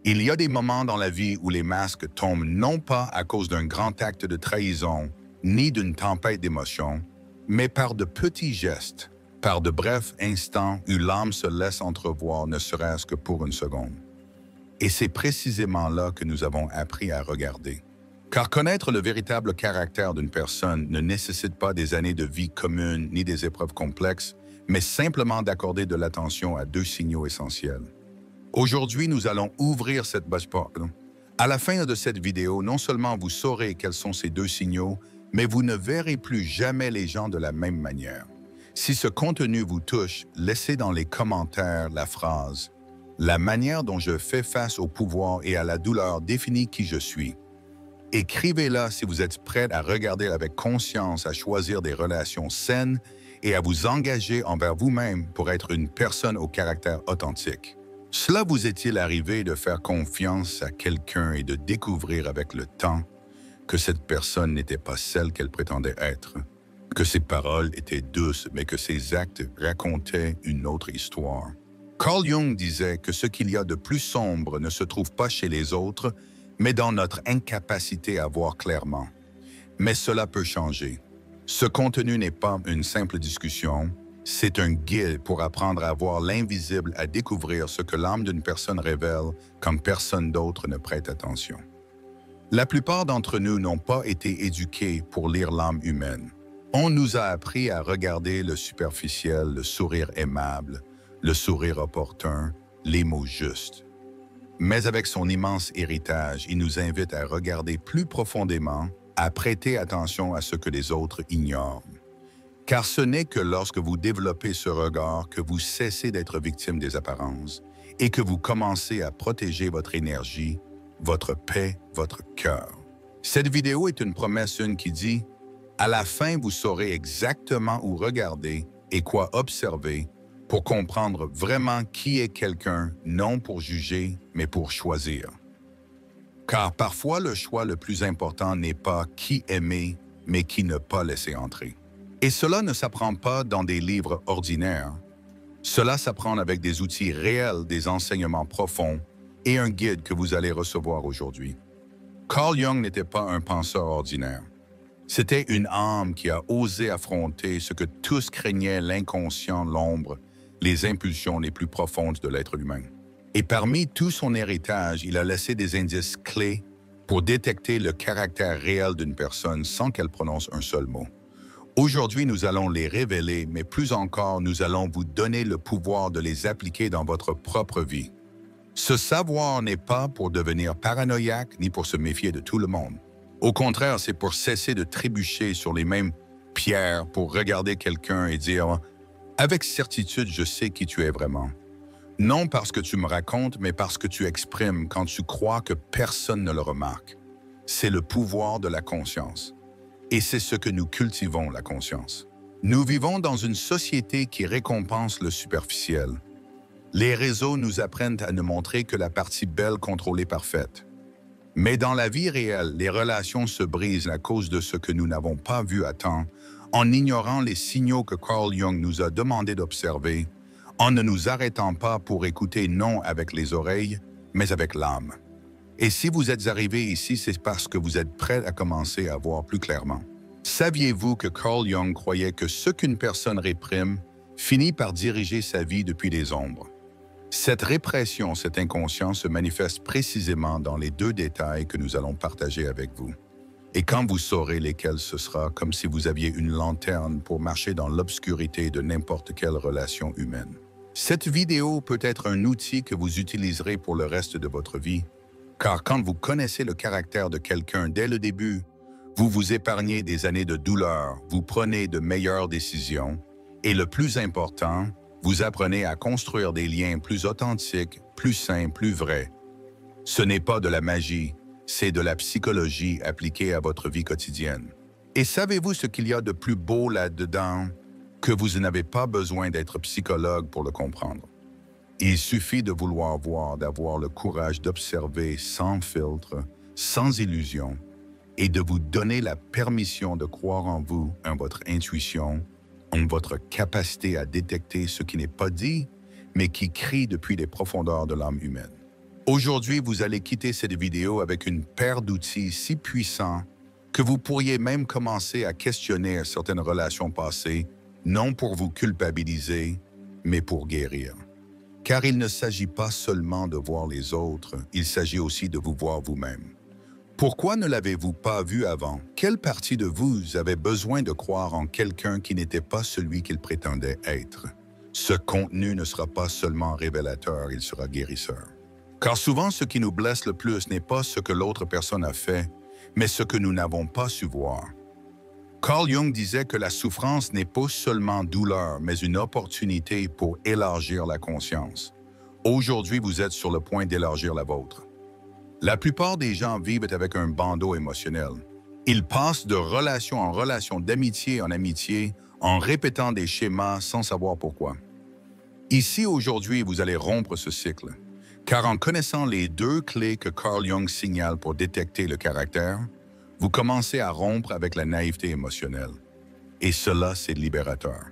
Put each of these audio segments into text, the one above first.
Il y a des moments dans la vie où les masques tombent non pas à cause d'un grand acte de trahison, ni d'une tempête d'émotions, mais par de petits gestes, par de brefs instants où l'âme se laisse entrevoir ne serait-ce que pour une seconde. Et c'est précisément là que nous avons appris à regarder. Car connaître le véritable caractère d'une personne ne nécessite pas des années de vie commune ni des épreuves complexes, mais simplement d'accorder de l'attention à deux signaux essentiels. Aujourd'hui, nous allons ouvrir cette porte. À la fin de cette vidéo, non seulement vous saurez quels sont ces deux signaux, mais vous ne verrez plus jamais les gens de la même manière. Si ce contenu vous touche, laissez dans les commentaires la phrase « La manière dont je fais face au pouvoir et à la douleur définit qui je suis ». Écrivez-la si vous êtes prêt à regarder avec conscience, à choisir des relations saines et à vous engager envers vous-même pour être une personne au caractère authentique. Cela vous est-il arrivé de faire confiance à quelqu'un et de découvrir avec le temps que cette personne n'était pas celle qu'elle prétendait être, que ses paroles étaient douces mais que ses actes racontaient une autre histoire? Carl Jung disait que ce qu'il y a de plus sombre ne se trouve pas chez les autres, mais dans notre incapacité à voir clairement. Mais cela peut changer. Ce contenu n'est pas une simple discussion, c'est un guide pour apprendre à voir l'invisible, à découvrir ce que l'âme d'une personne révèle comme personne d'autre ne prête attention. La plupart d'entre nous n'ont pas été éduqués pour lire l'âme humaine. On nous a appris à regarder le superficiel, le sourire aimable, le sourire opportun, les mots justes. Mais avec son immense héritage, il nous invite à regarder plus profondément, à prêter attention à ce que les autres ignorent. Car ce n'est que lorsque vous développez ce regard que vous cessez d'être victime des apparences et que vous commencez à protéger votre énergie, votre paix, votre cœur. Cette vidéo est une promesse qui dit « À la fin, vous saurez exactement où regarder et quoi observer pour comprendre vraiment qui est quelqu'un, non pour juger, mais pour choisir. » Car parfois, le choix le plus important n'est pas qui aimer, mais qui ne pas laisser entrer. Et cela ne s'apprend pas dans des livres ordinaires. Cela s'apprend avec des outils réels, des enseignements profonds et un guide que vous allez recevoir aujourd'hui. Carl Jung n'était pas un penseur ordinaire. C'était une âme qui a osé affronter ce que tous craignaient, l'inconscient, l'ombre, les impulsions les plus profondes de l'être humain. Et parmi tout son héritage, il a laissé des indices clés pour détecter le caractère réel d'une personne sans qu'elle prononce un seul mot. Aujourd'hui, nous allons les révéler, mais plus encore, nous allons vous donner le pouvoir de les appliquer dans votre propre vie. Ce savoir n'est pas pour devenir paranoïaque ni pour se méfier de tout le monde. Au contraire, c'est pour cesser de trébucher sur les mêmes pierres, pour regarder quelqu'un et dire « Avec certitude, je sais qui tu es vraiment. » Non parce que tu me racontes, mais parce que tu exprimes quand tu crois que personne ne le remarque. C'est le pouvoir de la conscience. Et c'est ce que nous cultivons, la conscience. Nous vivons dans une société qui récompense le superficiel. Les réseaux nous apprennent à ne montrer que la partie belle, contrôlée, parfaite. Mais dans la vie réelle, les relations se brisent à cause de ce que nous n'avons pas vu à temps, en ignorant les signaux que Carl Jung nous a demandé d'observer, en ne nous arrêtant pas pour écouter non avec les oreilles, mais avec l'âme. Et si vous êtes arrivé ici, c'est parce que vous êtes prêt à commencer à voir plus clairement. Saviez-vous que Carl Jung croyait que ce qu'une personne réprime finit par diriger sa vie depuis les ombres? Cette répression, cet inconscient se manifeste précisément dans les deux détails que nous allons partager avec vous. Et quand vous saurez lesquels, ce sera comme si vous aviez une lanterne pour marcher dans l'obscurité de n'importe quelle relation humaine. Cette vidéo peut être un outil que vous utiliserez pour le reste de votre vie, car quand vous connaissez le caractère de quelqu'un dès le début, vous vous épargnez des années de douleur, vous prenez de meilleures décisions, et le plus important, vous apprenez à construire des liens plus authentiques, plus sains, plus vrais. Ce n'est pas de la magie, c'est de la psychologie appliquée à votre vie quotidienne. Et savez-vous ce qu'il y a de plus beau là-dedans? Que vous n'avez pas besoin d'être psychologue pour le comprendre. Il suffit de vouloir voir, d'avoir le courage d'observer sans filtre, sans illusion, et de vous donner la permission de croire en vous, en votre intuition, en votre capacité à détecter ce qui n'est pas dit, mais qui crie depuis les profondeurs de l'âme humaine. Aujourd'hui, vous allez quitter cette vidéo avec une paire d'outils si puissants que vous pourriez même commencer à questionner certaines relations passées, non pour vous culpabiliser, mais pour guérir. Car il ne s'agit pas seulement de voir les autres, il s'agit aussi de vous voir vous-même. Pourquoi ne l'avez-vous pas vu avant? Quelle partie de vous avait besoin de croire en quelqu'un qui n'était pas celui qu'il prétendait être? Ce contenu ne sera pas seulement révélateur, il sera guérisseur. Car souvent, ce qui nous blesse le plus n'est pas ce que l'autre personne a fait, mais ce que nous n'avons pas su voir. Carl Jung disait que la souffrance n'est pas seulement douleur, mais une opportunité pour élargir la conscience. Aujourd'hui, vous êtes sur le point d'élargir la vôtre. La plupart des gens vivent avec un bandeau émotionnel. Ils passent de relation en relation, d'amitié en amitié, en répétant des schémas sans savoir pourquoi. Ici, aujourd'hui, vous allez rompre ce cycle. Car en connaissant les deux clés que Carl Jung signale pour détecter le caractère, vous commencez à rompre avec la naïveté émotionnelle. Et cela, c'est libérateur.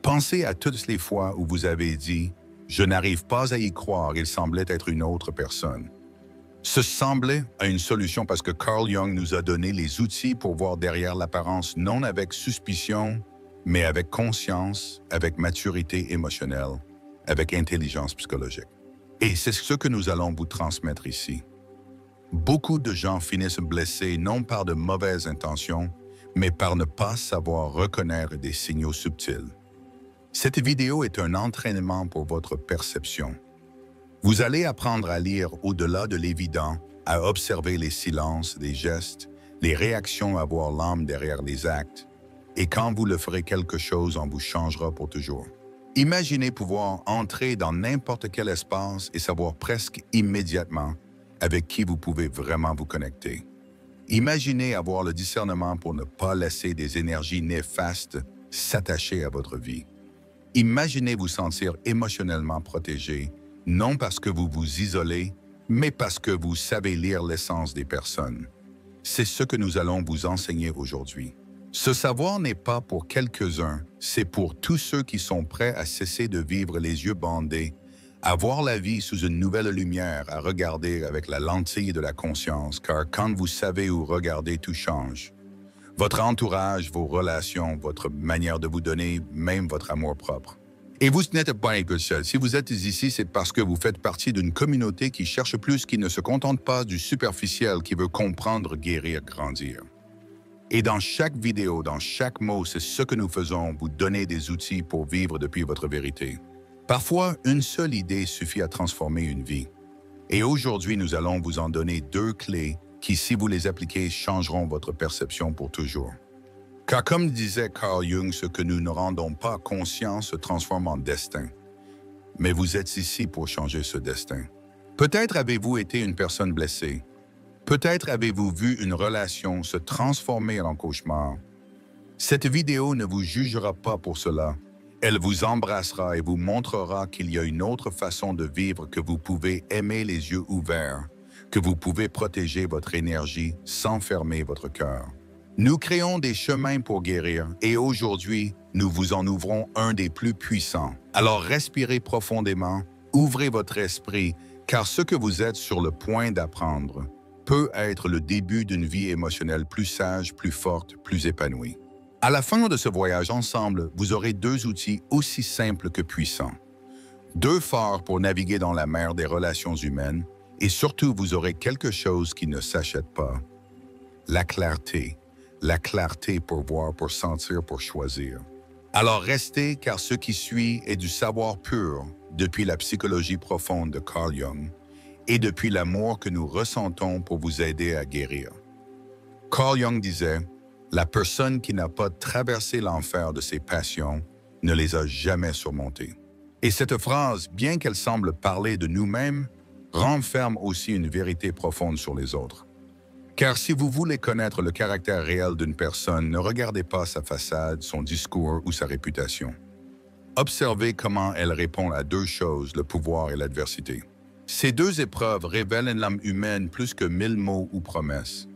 Pensez à toutes les fois où vous avez dit « Je n'arrive pas à y croire, il semblait être une autre personne ». Ce semblait a une solution parce que Carl Jung nous a donné les outils pour voir derrière l'apparence non avec suspicion, mais avec conscience, avec maturité émotionnelle, avec intelligence psychologique. Et c'est ce que nous allons vous transmettre ici. Beaucoup de gens finissent blessés non par de mauvaises intentions, mais par ne pas savoir reconnaître des signaux subtils. Cette vidéo est un entraînement pour votre perception. Vous allez apprendre à lire au-delà de l'évident, à observer les silences, les gestes, les réactions, à voir l'âme derrière les actes. Et quand vous le ferez, quelque chose en vous changera pour toujours. Imaginez pouvoir entrer dans n'importe quel espace et savoir presque immédiatement avec qui vous pouvez vraiment vous connecter. Imaginez avoir le discernement pour ne pas laisser des énergies néfastes s'attacher à votre vie. Imaginez vous sentir émotionnellement protégé, non parce que vous vous isolez, mais parce que vous savez lire l'essence des personnes. C'est ce que nous allons vous enseigner aujourd'hui. Ce savoir n'est pas pour quelques-uns, c'est pour tous ceux qui sont prêts à cesser de vivre les yeux bandés, à voir la vie sous une nouvelle lumière, à regarder avec la lentille de la conscience, car quand vous savez où regarder, tout change. Votre entourage, vos relations, votre manière de vous donner, même votre amour propre. Et vous n'êtes pas un peu seul. Si vous êtes ici, c'est parce que vous faites partie d'une communauté qui cherche plus, qui ne se contente pas du superficiel, qui veut comprendre, guérir, grandir. Et dans chaque vidéo, dans chaque mot, c'est ce que nous faisons, vous donner des outils pour vivre depuis votre vérité. Parfois, une seule idée suffit à transformer une vie. Et aujourd'hui, nous allons vous en donner deux clés qui, si vous les appliquez, changeront votre perception pour toujours. Car comme disait Carl Jung, ce que nous ne rendons pas conscient se transforme en destin. Mais vous êtes ici pour changer ce destin. Peut-être avez-vous été une personne blessée. Peut-être avez-vous vu une relation se transformer en cauchemar. Cette vidéo ne vous jugera pas pour cela. Elle vous embrassera et vous montrera qu'il y a une autre façon de vivre, que vous pouvez aimer les yeux ouverts, que vous pouvez protéger votre énergie sans fermer votre cœur. Nous créons des chemins pour guérir et aujourd'hui, nous vous en ouvrons un des plus puissants. Alors respirez profondément, ouvrez votre esprit, car ce que vous êtes sur le point d'apprendre peut être le début d'une vie émotionnelle plus sage, plus forte, plus épanouie. À la fin de ce voyage ensemble, vous aurez deux outils aussi simples que puissants. Deux phares pour naviguer dans la mer des relations humaines et surtout vous aurez quelque chose qui ne s'achète pas. La clarté pour voir, pour sentir, pour choisir. Alors restez car ce qui suit est du savoir pur depuis la psychologie profonde de Carl Jung et depuis l'amour que nous ressentons pour vous aider à guérir. Carl Jung disait « La personne qui n'a pas traversé l'enfer de ses passions ne les a jamais surmontées. » Et cette phrase, bien qu'elle semble parler de nous-mêmes, renferme aussi une vérité profonde sur les autres. Car si vous voulez connaître le caractère réel d'une personne, ne regardez pas sa façade, son discours ou sa réputation. Observez comment elle répond à deux choses, le pouvoir et l'adversité. Ces deux épreuves révèlent l'âme humaine plus que 1000 mots ou promesses.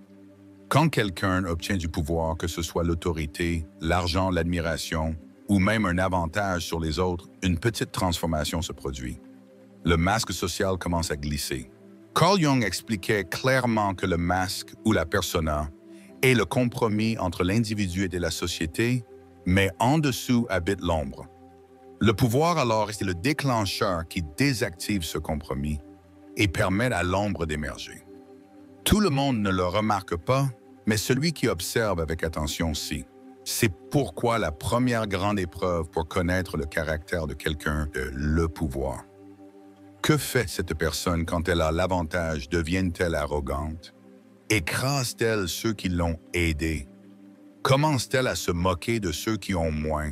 Quand quelqu'un obtient du pouvoir, que ce soit l'autorité, l'argent, l'admiration, ou même un avantage sur les autres, une petite transformation se produit. Le masque social commence à glisser. Carl Jung expliquait clairement que le masque ou la persona est le compromis entre l'individu et la société, mais en dessous habite l'ombre. Le pouvoir alors est le déclencheur qui désactive ce compromis et permet à l'ombre d'émerger. Tout le monde ne le remarque pas, mais celui qui observe avec attention si. C'est pourquoi la première grande épreuve pour connaître le caractère de quelqu'un est le pouvoir. Que fait cette personne quand elle a l'avantage? Devient-elle arrogante? Écrase-t-elle ceux qui l'ont aidée? Commence-t-elle à se moquer de ceux qui ont moins?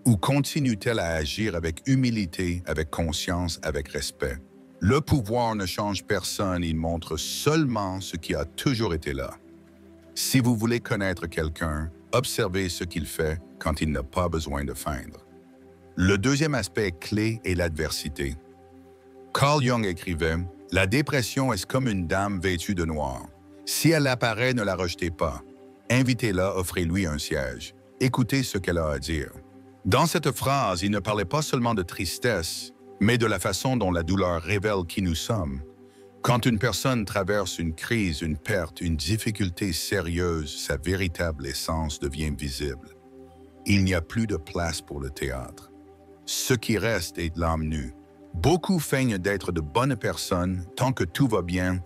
Ou continue-t-elle à agir avec humilité, avec conscience, avec respect? Le pouvoir ne change personne, il montre seulement ce qui a toujours été là. Si vous voulez connaître quelqu'un, observez ce qu'il fait quand il n'a pas besoin de feindre. Le deuxième aspect clé est l'adversité. Carl Jung écrivait « La dépression est comme une dame vêtue de noir. Si elle apparaît, ne la rejetez pas. Invitez-la, offrez-lui un siège. Écoutez ce qu'elle a à dire. » Dans cette phrase, il ne parlait pas seulement de tristesse, mais de la façon dont la douleur révèle qui nous sommes. Quand une personne traverse une crise, une perte, une difficulté sérieuse, sa véritable essence devient visible. Il n'y a plus de place pour le théâtre. Ce qui reste est de l'âme nue. Beaucoup feignent d'être de bonnes personnes tant que tout va bien,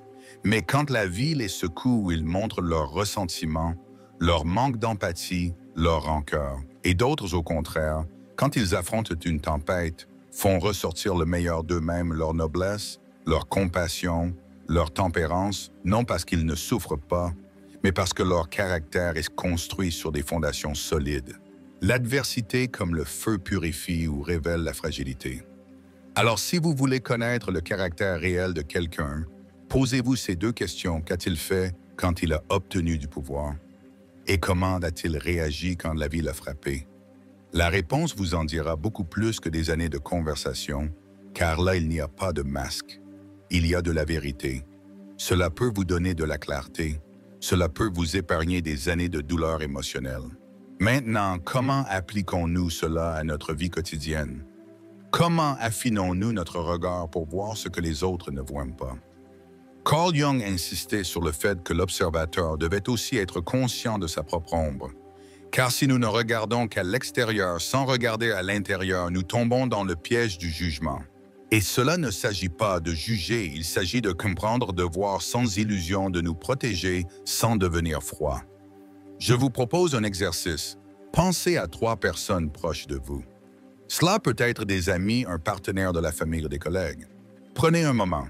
mais quand la vie les secoue, ils montrent leur ressentiment, leur manque d'empathie, leur rancœur. Et d'autres, au contraire, quand ils affrontent une tempête, font ressortir le meilleur d'eux-mêmes, leur noblesse, leur compassion, leur tempérance, non parce qu'ils ne souffrent pas, mais parce que leur caractère est construit sur des fondations solides. L'adversité comme le feu purifie ou révèle la fragilité. Alors si vous voulez connaître le caractère réel de quelqu'un, posez-vous ces deux questions. Qu'a-t-il fait quand il a obtenu du pouvoir? Et comment a-t-il réagi quand la vie l'a frappé? La réponse vous en dira beaucoup plus que des années de conversation, car là, il n'y a pas de masque. Il y a de la vérité. Cela peut vous donner de la clarté. Cela peut vous épargner des années de douleur émotionnelle. Maintenant, comment appliquons-nous cela à notre vie quotidienne? Comment affinons-nous notre regard pour voir ce que les autres ne voient pas? Carl Jung insistait sur le fait que l'observateur devait aussi être conscient de sa propre ombre. Car si nous ne regardons qu'à l'extérieur sans regarder à l'intérieur, nous tombons dans le piège du jugement. Et cela ne s'agit pas de juger, il s'agit de comprendre, de voir sans illusion, de nous protéger sans devenir froid. Je vous propose un exercice. Pensez à 3 personnes proches de vous. Cela peut être des amis, un partenaire de la famille ou des collègues. Prenez un moment.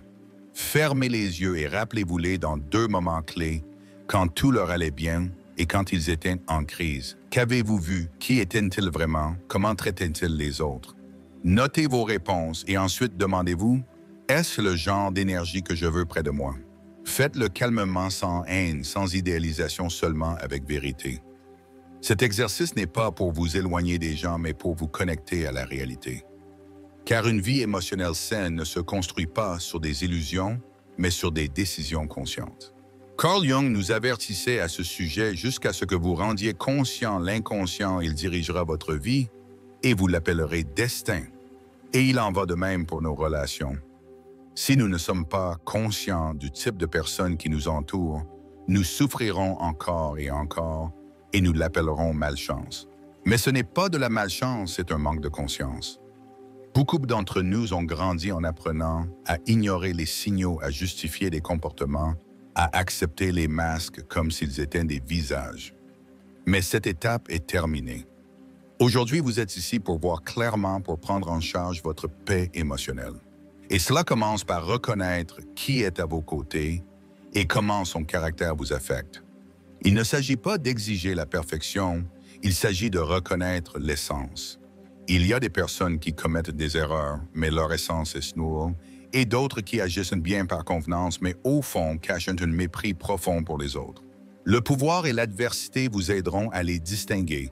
Fermez les yeux et rappelez-vous-les dans 2 moments clés, quand tout leur allait bien et quand ils étaient en crise. Qu'avez-vous vu? Qui étaient-ils vraiment? Comment traitaient-ils les autres? Notez vos réponses et ensuite demandez-vous, est-ce le genre d'énergie que je veux près de moi? Faites-le calmement, sans haine, sans idéalisation, seulement avec vérité. Cet exercice n'est pas pour vous éloigner des gens, mais pour vous connecter à la réalité. Car une vie émotionnelle saine ne se construit pas sur des illusions, mais sur des décisions conscientes. Carl Jung nous avertissait à ce sujet jusqu'à ce que vous rendiez conscient l'inconscient, il dirigera votre vie et vous l'appellerez destin. Et il en va de même pour nos relations. Si nous ne sommes pas conscients du type de personnes qui nous entourent, nous souffrirons encore et nous l'appellerons malchance. Mais ce n'est pas de la malchance, c'est un manque de conscience. Beaucoup d'entre nous ont grandi en apprenant à ignorer les signaux, à justifier des comportements, à accepter les masques comme s'ils étaient des visages. Mais cette étape est terminée. Aujourd'hui, vous êtes ici pour voir clairement, pour prendre en charge votre paix émotionnelle. Et cela commence par reconnaître qui est à vos côtés et comment son caractère vous affecte. Il ne s'agit pas d'exiger la perfection, il s'agit de reconnaître l'essence. Il y a des personnes qui commettent des erreurs, mais leur essence est snoule, et d'autres qui agissent bien par convenance, mais au fond cachent un mépris profond pour les autres. Le pouvoir et l'adversité vous aideront à les distinguer.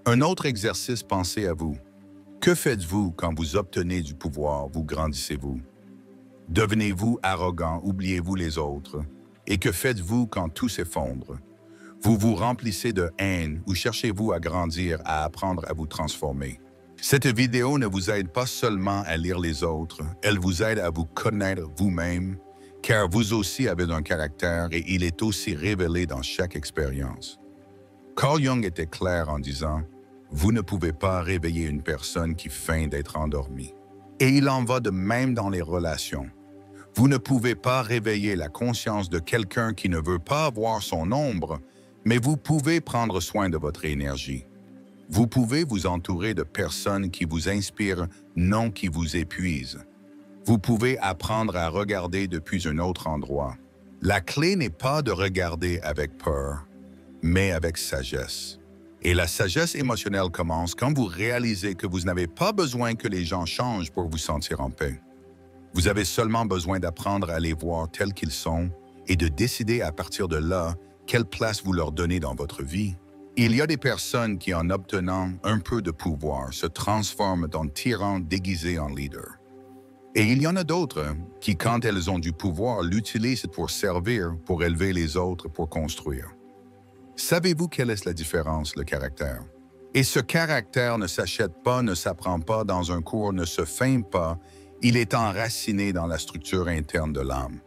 Un autre exercice, pensez à vous. Que faites-vous quand vous obtenez du pouvoir, vous grandissez-vous? Devenez-vous arrogant, oubliez-vous les autres? Et que faites-vous quand tout s'effondre? Vous vous remplissez de haine ou cherchez-vous à grandir, à apprendre à vous transformer? Cette vidéo ne vous aide pas seulement à lire les autres, elle vous aide à vous connaître vous-même, car vous aussi avez un caractère et il est aussi révélé dans chaque expérience. Carl Jung était clair en disant « Vous ne pouvez pas réveiller une personne qui feint d'être endormie. » Et il en va de même dans les relations. Vous ne pouvez pas réveiller la conscience de quelqu'un qui ne veut pas voir son ombre, mais vous pouvez prendre soin de votre énergie. Vous pouvez vous entourer de personnes qui vous inspirent, non qui vous épuisent. Vous pouvez apprendre à regarder depuis un autre endroit. La clé n'est pas de regarder avec peur, mais avec sagesse. Et la sagesse émotionnelle commence quand vous réalisez que vous n'avez pas besoin que les gens changent pour vous sentir en paix. Vous avez seulement besoin d'apprendre à les voir tels qu'ils sont et de décider à partir de là quelle place vous leur donnez dans votre vie. Il y a des personnes qui, en obtenant un peu de pouvoir, se transforment en tyrans déguisés en leaders. Et il y en a d'autres qui, quand elles ont du pouvoir, l'utilisent pour servir, pour élever les autres, pour construire. Savez-vous quelle est la différence, le caractère? Et ce caractère ne s'achète pas, ne s'apprend pas dans un cours, ne se feint pas, il est enraciné dans la structure interne de l'âme.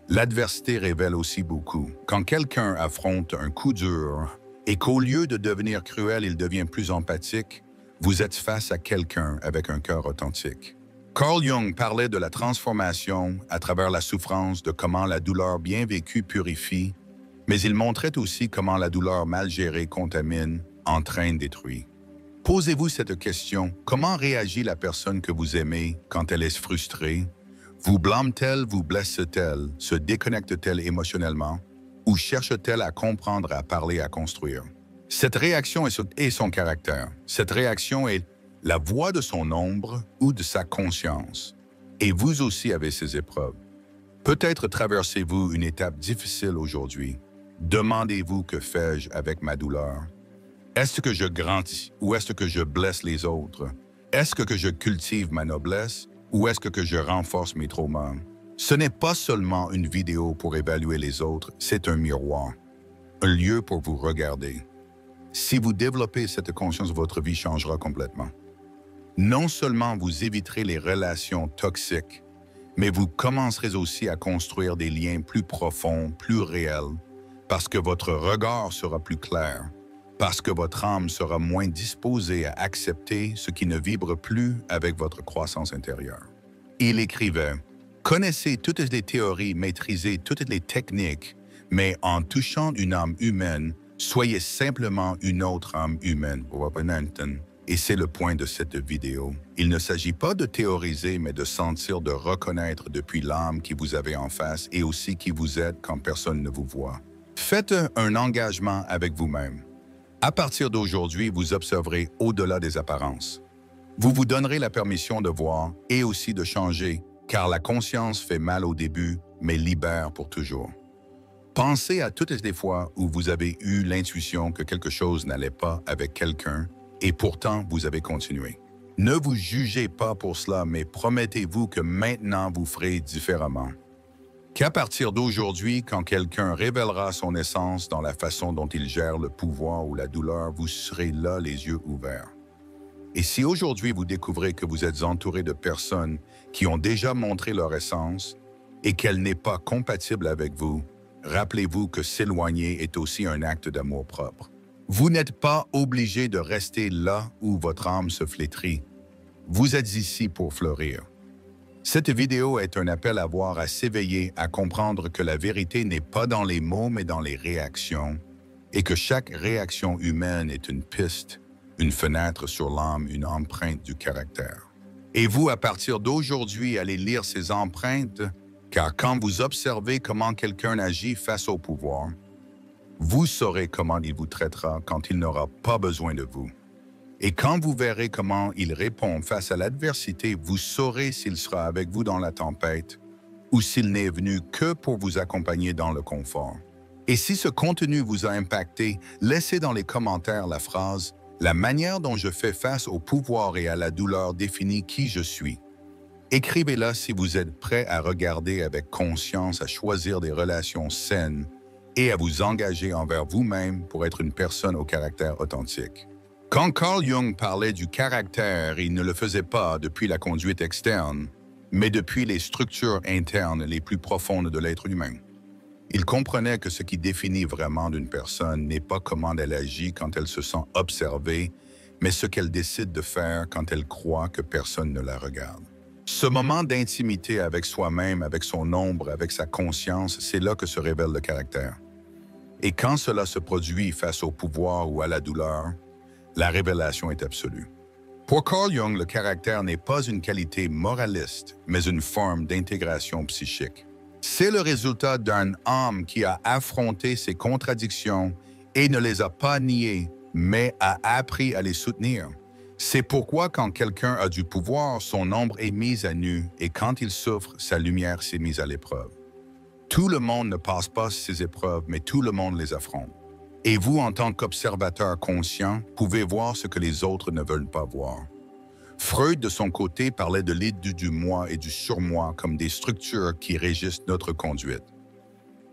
L'adversité révèle aussi beaucoup. Quand quelqu'un affronte un coup dur et qu'au lieu de devenir cruel, il devient plus empathique, vous êtes face à quelqu'un avec un cœur authentique. Carl Jung parlait de la transformation à travers la souffrance, de comment la douleur bien vécue purifie, mais il montrait aussi comment la douleur mal gérée contamine, entraîne, détruit. Posez-vous cette question, comment réagit la personne que vous aimez quand elle est frustrée? Vous blâme-t-elle, vous blesse-t-elle, se déconnecte-t-elle émotionnellement ou cherche-t-elle à comprendre, à parler, à construire? Cette réaction est son caractère. Cette réaction est la voix de son ombre ou de sa conscience. Et vous aussi avez ces épreuves. Peut-être traversez-vous une étape difficile aujourd'hui. Demandez-vous que fais-je avec ma douleur? Est-ce que je grandis ou est-ce que je blesse les autres? Est-ce que je cultive ma noblesse ou est-ce que je renforce mes traumas? Ce n'est pas seulement une vidéo pour évaluer les autres, c'est un miroir, un lieu pour vous regarder. Si vous développez cette conscience, votre vie changera complètement. Non seulement vous éviterez les relations toxiques, mais vous commencerez aussi à construire des liens plus profonds, plus réels, parce que votre regard sera plus clair, parce que votre âme sera moins disposée à accepter ce qui ne vibre plus avec votre croissance intérieure. Il écrivait « Connaissez toutes les théories, maîtrisez toutes les techniques, mais en touchant une âme humaine, soyez simplement une autre âme humaine. » Et c'est le point de cette vidéo. Il ne s'agit pas de théoriser, mais de sentir, de reconnaître depuis l'âme qui vous avez en face et aussi qui vous êtes quand personne ne vous voit. Faites un engagement avec vous-même. À partir d'aujourd'hui, vous observerez au-delà des apparences. Vous vous donnerez la permission de voir et aussi de changer, car la conscience fait mal au début, mais libère pour toujours. Pensez à toutes les fois où vous avez eu l'intuition que quelque chose n'allait pas avec quelqu'un, et pourtant vous avez continué. Ne vous jugez pas pour cela, mais promettez-vous que maintenant vous ferez différemment. Qu'à partir d'aujourd'hui, quand quelqu'un révélera son essence dans la façon dont il gère le pouvoir ou la douleur, vous serez là les yeux ouverts. Et si aujourd'hui vous découvrez que vous êtes entouré de personnes qui ont déjà montré leur essence et qu'elle n'est pas compatible avec vous, rappelez-vous que s'éloigner est aussi un acte d'amour-propre. Vous n'êtes pas obligé de rester là où votre âme se flétrit. Vous êtes ici pour fleurir. Cette vidéo est un appel à voir, à s'éveiller, à comprendre que la vérité n'est pas dans les mots, mais dans les réactions, et que chaque réaction humaine est une piste, une fenêtre sur l'âme, une empreinte du caractère. Et vous, à partir d'aujourd'hui, allez lire ces empreintes, car quand vous observez comment quelqu'un agit face au pouvoir, vous saurez comment il vous traitera quand il n'aura pas besoin de vous. Et quand vous verrez comment il répond face à l'adversité, vous saurez s'il sera avec vous dans la tempête ou s'il n'est venu que pour vous accompagner dans le confort. Et si ce contenu vous a impacté, laissez dans les commentaires la phrase « La manière dont je fais face au pouvoir et à la douleur définit qui je suis ». Écrivez-la si vous êtes prêt à regarder avec conscience, à choisir des relations saines et à vous engager envers vous-même pour être une personne au caractère authentique. Quand Carl Jung parlait du caractère, il ne le faisait pas depuis la conduite externe, mais depuis les structures internes les plus profondes de l'être humain. Il comprenait que ce qui définit vraiment d'une personne n'est pas comment elle agit quand elle se sent observée, mais ce qu'elle décide de faire quand elle croit que personne ne la regarde. Ce moment d'intimité avec soi-même, avec son ombre, avec sa conscience, c'est là que se révèle le caractère. Et quand cela se produit face au pouvoir ou à la douleur, la révélation est absolue. Pour Carl Jung, le caractère n'est pas une qualité moraliste, mais une forme d'intégration psychique. C'est le résultat d'un homme qui a affronté ses contradictions et ne les a pas niées, mais a appris à les soutenir. C'est pourquoi quand quelqu'un a du pouvoir, son ombre est mise à nu et quand il souffre, sa lumière s'est mise à l'épreuve. Tout le monde ne passe pas ces épreuves, mais tout le monde les affronte. Et vous, en tant qu'observateur conscient, pouvez voir ce que les autres ne veulent pas voir. Freud, de son côté, parlait de l'idée du moi et du surmoi comme des structures qui régissent notre conduite.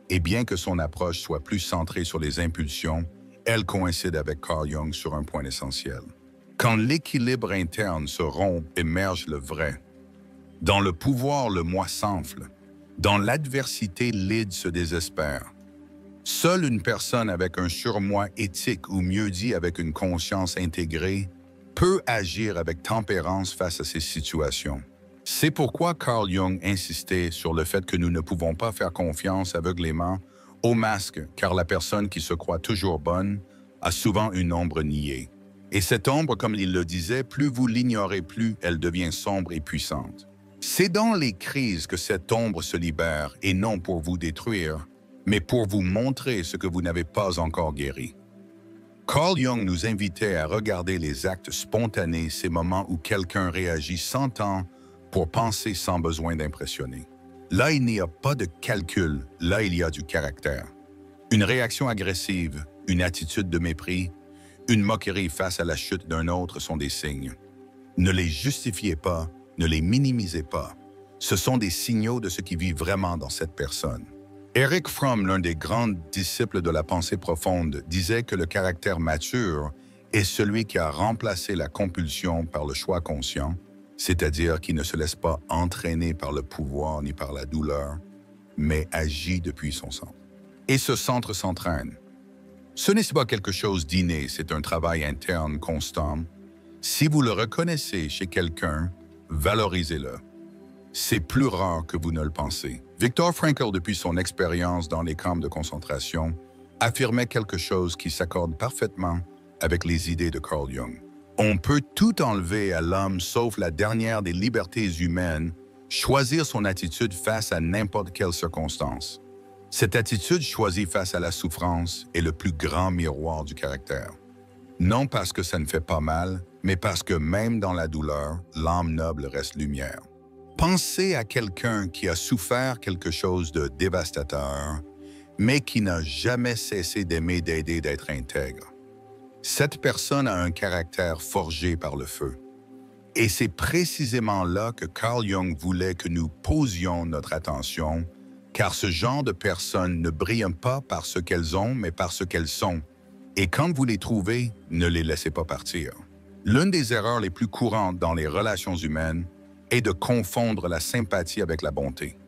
Et bien que son approche soit plus centrée sur les impulsions, elle coïncide avec Carl Jung sur un point essentiel. Quand l'équilibre interne se rompt, émerge le vrai. Dans le pouvoir, le moi s'enfle. Dans l'adversité, l'id se désespère. Seule une personne avec un surmoi éthique, ou mieux dit avec une conscience intégrée, peut agir avec tempérance face à ces situations. C'est pourquoi Carl Jung insistait sur le fait que nous ne pouvons pas faire confiance aveuglément au masque, car la personne qui se croit toujours bonne a souvent une ombre niée. Et cette ombre, comme il le disait, plus vous l'ignorez, plus elle devient sombre et puissante. C'est dans les crises que cette ombre se libère, et non pour vous détruire, mais pour vous montrer ce que vous n'avez pas encore guéri. Carl Jung nous invitait à regarder les actes spontanés, ces moments où quelqu'un réagit sans temps pour penser sans besoin d'impressionner. Là, il n'y a pas de calcul, là, il y a du caractère. Une réaction agressive, une attitude de mépris, une moquerie face à la chute d'un autre sont des signes. Ne les justifiez pas, ne les minimisez pas. Ce sont des signaux de ce qui vit vraiment dans cette personne. Erich Fromm, l'un des grands disciples de la pensée profonde, disait que le caractère mature est celui qui a remplacé la compulsion par le choix conscient, c'est-à-dire qui ne se laisse pas entraîner par le pouvoir ni par la douleur, mais agit depuis son centre. Et ce centre s'entraîne. Ce n'est pas quelque chose d'inné, c'est un travail interne constant. Si vous le reconnaissez chez quelqu'un, valorisez-le. C'est plus rare que vous ne le pensez. Viktor Frankl, depuis son expérience dans les camps de concentration, affirmait quelque chose qui s'accorde parfaitement avec les idées de Carl Jung. On peut tout enlever à l'homme sauf la dernière des libertés humaines, choisir son attitude face à n'importe quelle circonstance. Cette attitude choisie face à la souffrance est le plus grand miroir du caractère. Non parce que ça ne fait pas mal, mais parce que même dans la douleur, l'âme noble reste lumière. Pensez à quelqu'un qui a souffert quelque chose de dévastateur, mais qui n'a jamais cessé d'aimer, d'aider, d'être intègre. Cette personne a un caractère forgé par le feu. Et c'est précisément là que Carl Jung voulait que nous posions notre attention, car ce genre de personnes ne brillent pas par ce qu'elles ont, mais par ce qu'elles sont. Et quand vous les trouvez, ne les laissez pas partir. L'une des erreurs les plus courantes dans les relations humaines est de confondre la sympathie avec la bonté.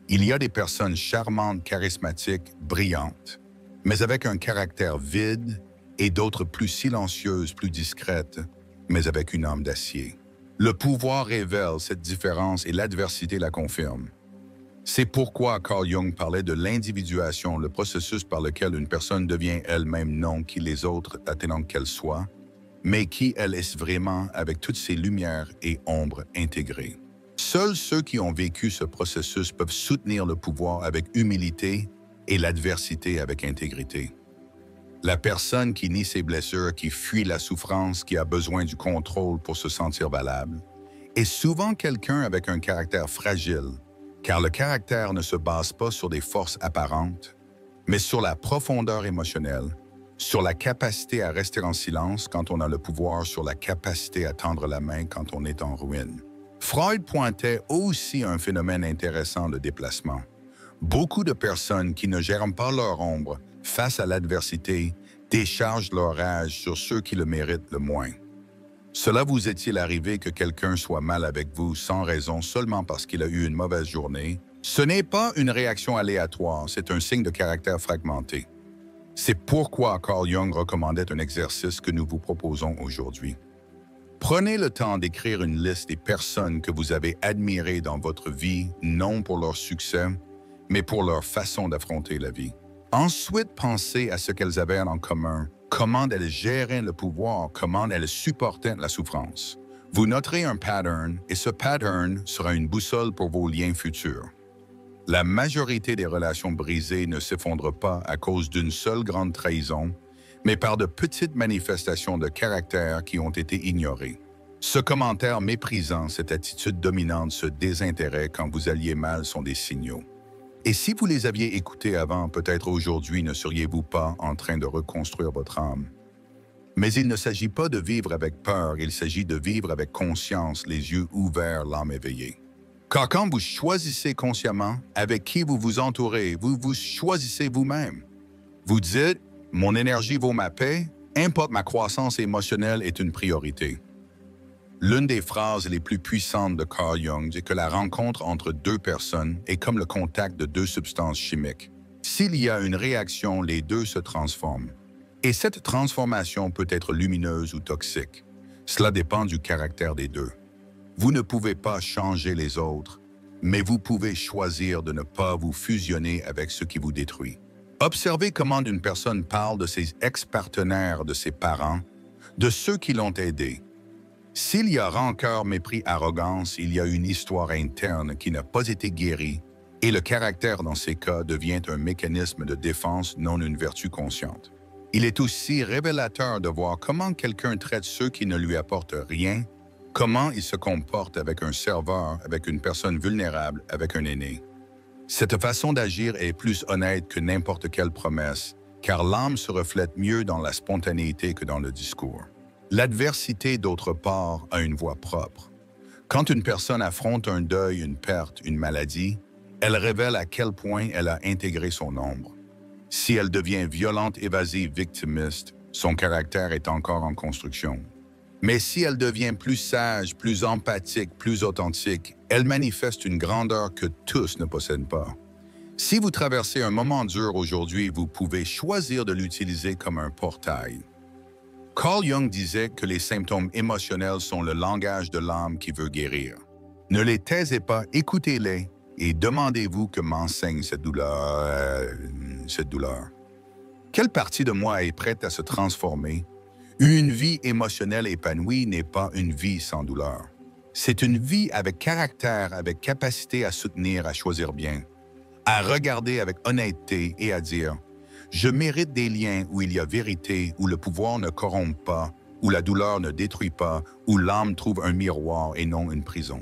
Il y a des personnes charmantes, charismatiques, brillantes, mais avec un caractère vide, et d'autres plus silencieuses, plus discrètes, mais avec une âme d'acier. Le pouvoir révèle cette différence et l'adversité la confirme. C'est pourquoi Carl Jung parlait de l'individuation, le processus par lequel une personne devient elle-même non qui les autres attendant qu'elle soit, mais qui elle est vraiment avec toutes ses lumières et ombres intégrées. Seuls ceux qui ont vécu ce processus peuvent soutenir le pouvoir avec humilité et l'adversité avec intégrité. La personne qui nie ses blessures, qui fuit la souffrance, qui a besoin du contrôle pour se sentir valable, est souvent quelqu'un avec un caractère fragile, car le caractère ne se base pas sur des forces apparentes, mais sur la profondeur émotionnelle, sur la capacité à rester en silence quand on a le pouvoir, sur la capacité à tendre la main quand on est en ruine. Freud pointait aussi un phénomène intéressant de déplacement. Beaucoup de personnes qui ne gèrent pas leur ombre face à l'adversité déchargent leur rage sur ceux qui le méritent le moins. Cela vous est-il arrivé que quelqu'un soit mal avec vous sans raison seulement parce qu'il a eu une mauvaise journée? Ce n'est pas une réaction aléatoire, c'est un signe de caractère fragmenté. C'est pourquoi Carl Jung recommandait un exercice que nous vous proposons aujourd'hui. Prenez le temps d'écrire une liste des personnes que vous avez admirées dans votre vie, non pour leur succès, mais pour leur façon d'affronter la vie. Ensuite, pensez à ce qu'elles avaient en commun, comment elles géraient le pouvoir, comment elles supportaient la souffrance. Vous noterez un pattern et ce pattern sera une boussole pour vos liens futurs. La majorité des relations brisées ne s'effondrent pas à cause d'une seule grande trahison, mais par de petites manifestations de caractère qui ont été ignorées. Ce commentaire méprisant, cette attitude dominante, ce désintérêt quand vous alliez mal sont des signaux. Et si vous les aviez écoutés avant, peut-être aujourd'hui ne seriez-vous pas en train de reconstruire votre âme. Mais il ne s'agit pas de vivre avec peur, il s'agit de vivre avec conscience, les yeux ouverts, l'âme éveillée. Car quand vous choisissez consciemment avec qui vous vous entourez, vous vous choisissez vous-même. Vous dites « Mon énergie vaut ma paix, importe ma croissance émotionnelle est une priorité ». L'une des phrases les plus puissantes de Carl Jung est que la rencontre entre deux personnes est comme le contact de deux substances chimiques. S'il y a une réaction, les deux se transforment. Et cette transformation peut être lumineuse ou toxique. Cela dépend du caractère des deux. Vous ne pouvez pas changer les autres, mais vous pouvez choisir de ne pas vous fusionner avec ce qui vous détruit. Observez comment une personne parle de ses ex-partenaires, de ses parents, de ceux qui l'ont aidé. S'il y a rancœur, mépris, arrogance, il y a une histoire interne qui n'a pas été guérie, et le caractère dans ces cas devient un mécanisme de défense, non une vertu consciente. Il est aussi révélateur de voir comment quelqu'un traite ceux qui ne lui apportent rien, comment il se comporte avec un serveur, avec une personne vulnérable, avec un aîné. Cette façon d'agir est plus honnête que n'importe quelle promesse, car l'âme se reflète mieux dans la spontanéité que dans le discours. L'adversité, d'autre part, a une voix propre. Quand une personne affronte un deuil, une perte, une maladie, elle révèle à quel point elle a intégré son ombre. Si elle devient violente, évasive, victimiste, son caractère est encore en construction. Mais si elle devient plus sage, plus empathique, plus authentique, elle manifeste une grandeur que tous ne possèdent pas. Si vous traversez un moment dur aujourd'hui, vous pouvez choisir de l'utiliser comme un portail. Carl Jung disait que les symptômes émotionnels sont le langage de l'âme qui veut guérir. Ne les taisez pas, écoutez-les et demandez-vous que m'enseigne cette douleur. Quelle partie de moi est prête à se transformer? Une vie émotionnelle épanouie n'est pas une vie sans douleur. C'est une vie avec caractère, avec capacité à soutenir, à choisir bien, à regarder avec honnêteté et à dire « Je mérite des liens où il y a vérité, où le pouvoir ne corrompt pas, où la douleur ne détruit pas, où l'âme trouve un miroir et non une prison. »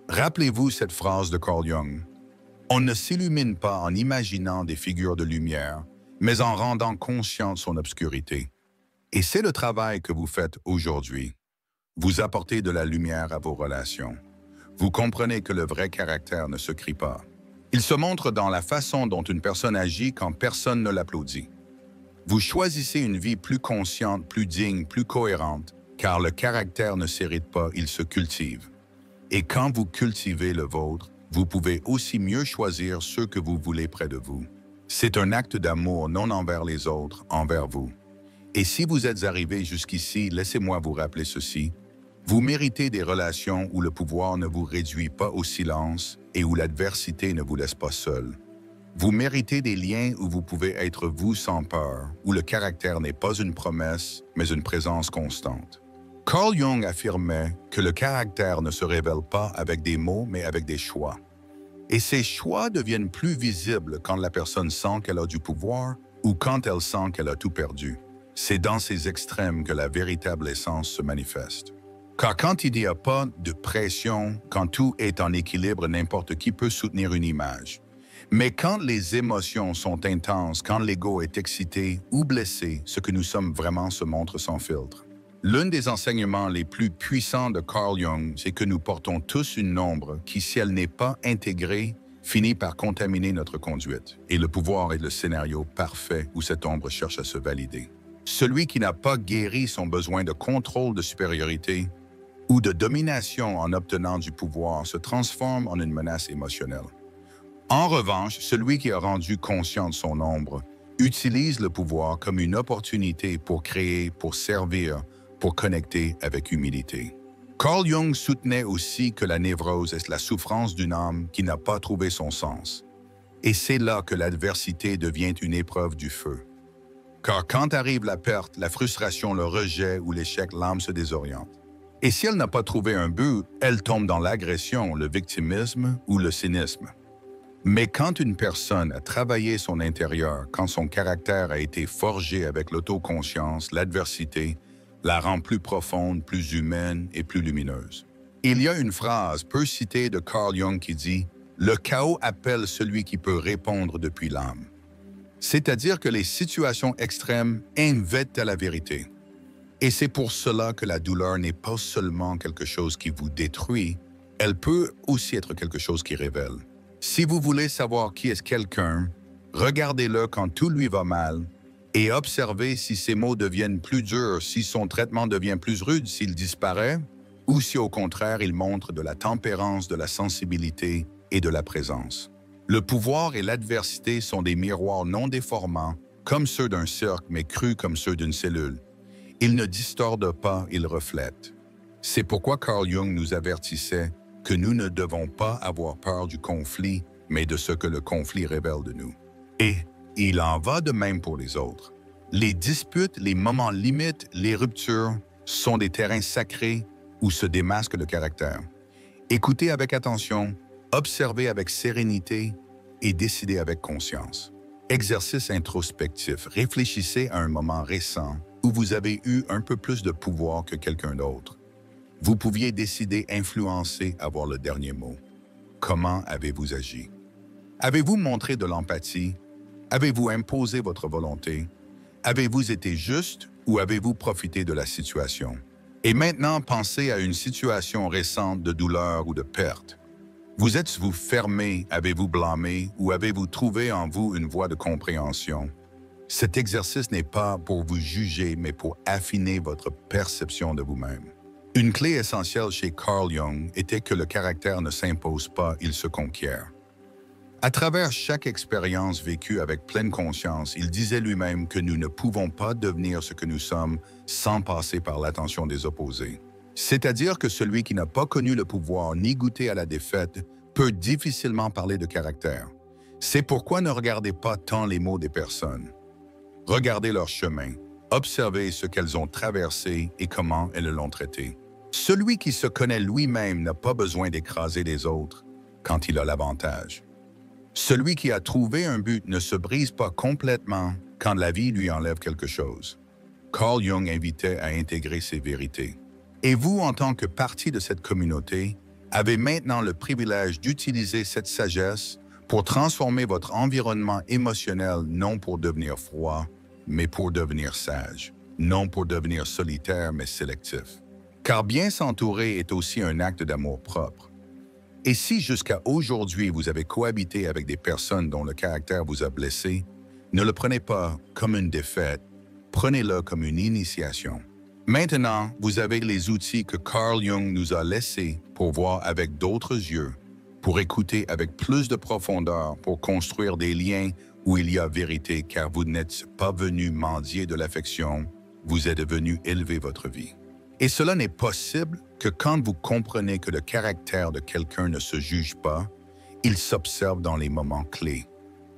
Rappelez-vous cette phrase de Carl Jung. On ne s'illumine pas en imaginant des figures de lumière, mais en rendant consciente son obscurité. Et c'est le travail que vous faites aujourd'hui. Vous apportez de la lumière à vos relations. Vous comprenez que le vrai caractère ne se crie pas. Il se montre dans la façon dont une personne agit quand personne ne l'applaudit. Vous choisissez une vie plus consciente, plus digne, plus cohérente, car le caractère ne s'hérite pas, il se cultive. Et quand vous cultivez le vôtre, vous pouvez aussi mieux choisir ceux que vous voulez près de vous. C'est un acte d'amour non envers les autres, envers vous. Et si vous êtes arrivé jusqu'ici, laissez-moi vous rappeler ceci. Vous méritez des relations où le pouvoir ne vous réduit pas au silence et où l'adversité ne vous laisse pas seul. Vous méritez des liens où vous pouvez être vous sans peur, où le caractère n'est pas une promesse, mais une présence constante. Carl Jung affirmait que le caractère ne se révèle pas avec des mots, mais avec des choix. Et ces choix deviennent plus visibles quand la personne sent qu'elle a du pouvoir ou quand elle sent qu'elle a tout perdu. C'est dans ces extrêmes que la véritable essence se manifeste. Car quand il n'y a pas de pression, quand tout est en équilibre, n'importe qui peut soutenir une image. Mais quand les émotions sont intenses, quand l'ego est excité ou blessé, ce que nous sommes vraiment se montre sans filtre. L'un des enseignements les plus puissants de Carl Jung, c'est que nous portons tous une ombre qui, si elle n'est pas intégrée, finit par contaminer notre conduite. Et le pouvoir est le scénario parfait où cette ombre cherche à se valider. Celui qui n'a pas guéri son besoin de contrôle de supériorité ou de domination en obtenant du pouvoir se transforme en une menace émotionnelle. En revanche, celui qui a rendu conscient de son ombre utilise le pouvoir comme une opportunité pour créer, pour servir, pour connecter avec humilité. Carl Jung soutenait aussi que la névrose est la souffrance d'une âme qui n'a pas trouvé son sens. Et c'est là que l'adversité devient une épreuve du feu. Car quand arrive la perte, la frustration, le rejet ou l'échec, l'âme se désoriente. Et si elle n'a pas trouvé un but, elle tombe dans l'agression, le victimisme ou le cynisme. Mais quand une personne a travaillé son intérieur, quand son caractère a été forgé avec l'autoconscience, l'adversité la rend plus profonde, plus humaine et plus lumineuse. Il y a une phrase peu citée de Carl Jung qui dit « Le chaos appelle celui qui peut répondre depuis l'âme ». C'est-à-dire que les situations extrêmes invitent à la vérité. Et c'est pour cela que la douleur n'est pas seulement quelque chose qui vous détruit, elle peut aussi être quelque chose qui révèle. Si vous voulez savoir qui est quelqu'un, regardez-le quand tout lui va mal et observez si ses mots deviennent plus durs, si son traitement devient plus rude, s'il disparaît, ou si au contraire il montre de la tempérance, de la sensibilité et de la présence. Le pouvoir et l'adversité sont des miroirs non déformants, comme ceux d'un cercle, mais crus comme ceux d'une cellule. Ils ne distordent pas, ils reflètent. C'est pourquoi Carl Jung nous avertissait que nous ne devons pas avoir peur du conflit, mais de ce que le conflit révèle de nous. Et il en va de même pour les autres. Les disputes, les moments limites, les ruptures sont des terrains sacrés où se démasque le caractère. Écoutez avec attention, observez avec sérénité et décidez avec conscience. Exercice introspectif. Réfléchissez à un moment récent où vous avez eu un peu plus de pouvoir que quelqu'un d'autre. Vous pouviez décider, influencer, avoir le dernier mot. Comment avez-vous agi? Avez-vous montré de l'empathie? Avez-vous imposé votre volonté? Avez-vous été juste ou avez-vous profité de la situation? Et maintenant, pensez à une situation récente de douleur ou de perte. Vous êtes-vous fermé, avez-vous blâmé ou avez-vous trouvé en vous une voie de compréhension? Cet exercice n'est pas pour vous juger, mais pour affiner votre perception de vous-même. Une clé essentielle chez Carl Jung était que le caractère ne s'impose pas, il se conquiert. À travers chaque expérience vécue avec pleine conscience, il disait lui-même que nous ne pouvons pas devenir ce que nous sommes sans passer par l'attention des opposés. C'est-à-dire que celui qui n'a pas connu le pouvoir ni goûté à la défaite peut difficilement parler de caractère. C'est pourquoi ne regardez pas tant les mots des personnes. Regardez leur chemin, observez ce qu'elles ont traversé et comment elles l'ont traité. Celui qui se connaît lui-même n'a pas besoin d'écraser les autres quand il a l'avantage. Celui qui a trouvé un but ne se brise pas complètement quand la vie lui enlève quelque chose. Carl Jung invitait à intégrer ces vérités. Et vous, en tant que partie de cette communauté, avez maintenant le privilège d'utiliser cette sagesse pour transformer votre environnement émotionnel, non pour devenir froid, mais pour devenir sage, non pour devenir solitaire, mais sélectif. Car bien s'entourer est aussi un acte d'amour propre. Et si jusqu'à aujourd'hui vous avez cohabité avec des personnes dont le caractère vous a blessé, ne le prenez pas comme une défaite, prenez-le comme une initiation. Maintenant, vous avez les outils que Carl Jung nous a laissés pour voir avec d'autres yeux, pour écouter avec plus de profondeur, pour construire des liens où il y a vérité, car vous n'êtes pas venu mendier de l'affection, vous êtes venu élever votre vie. Et cela n'est possible que quand vous comprenez que le caractère de quelqu'un ne se juge pas, il s'observe dans les moments clés.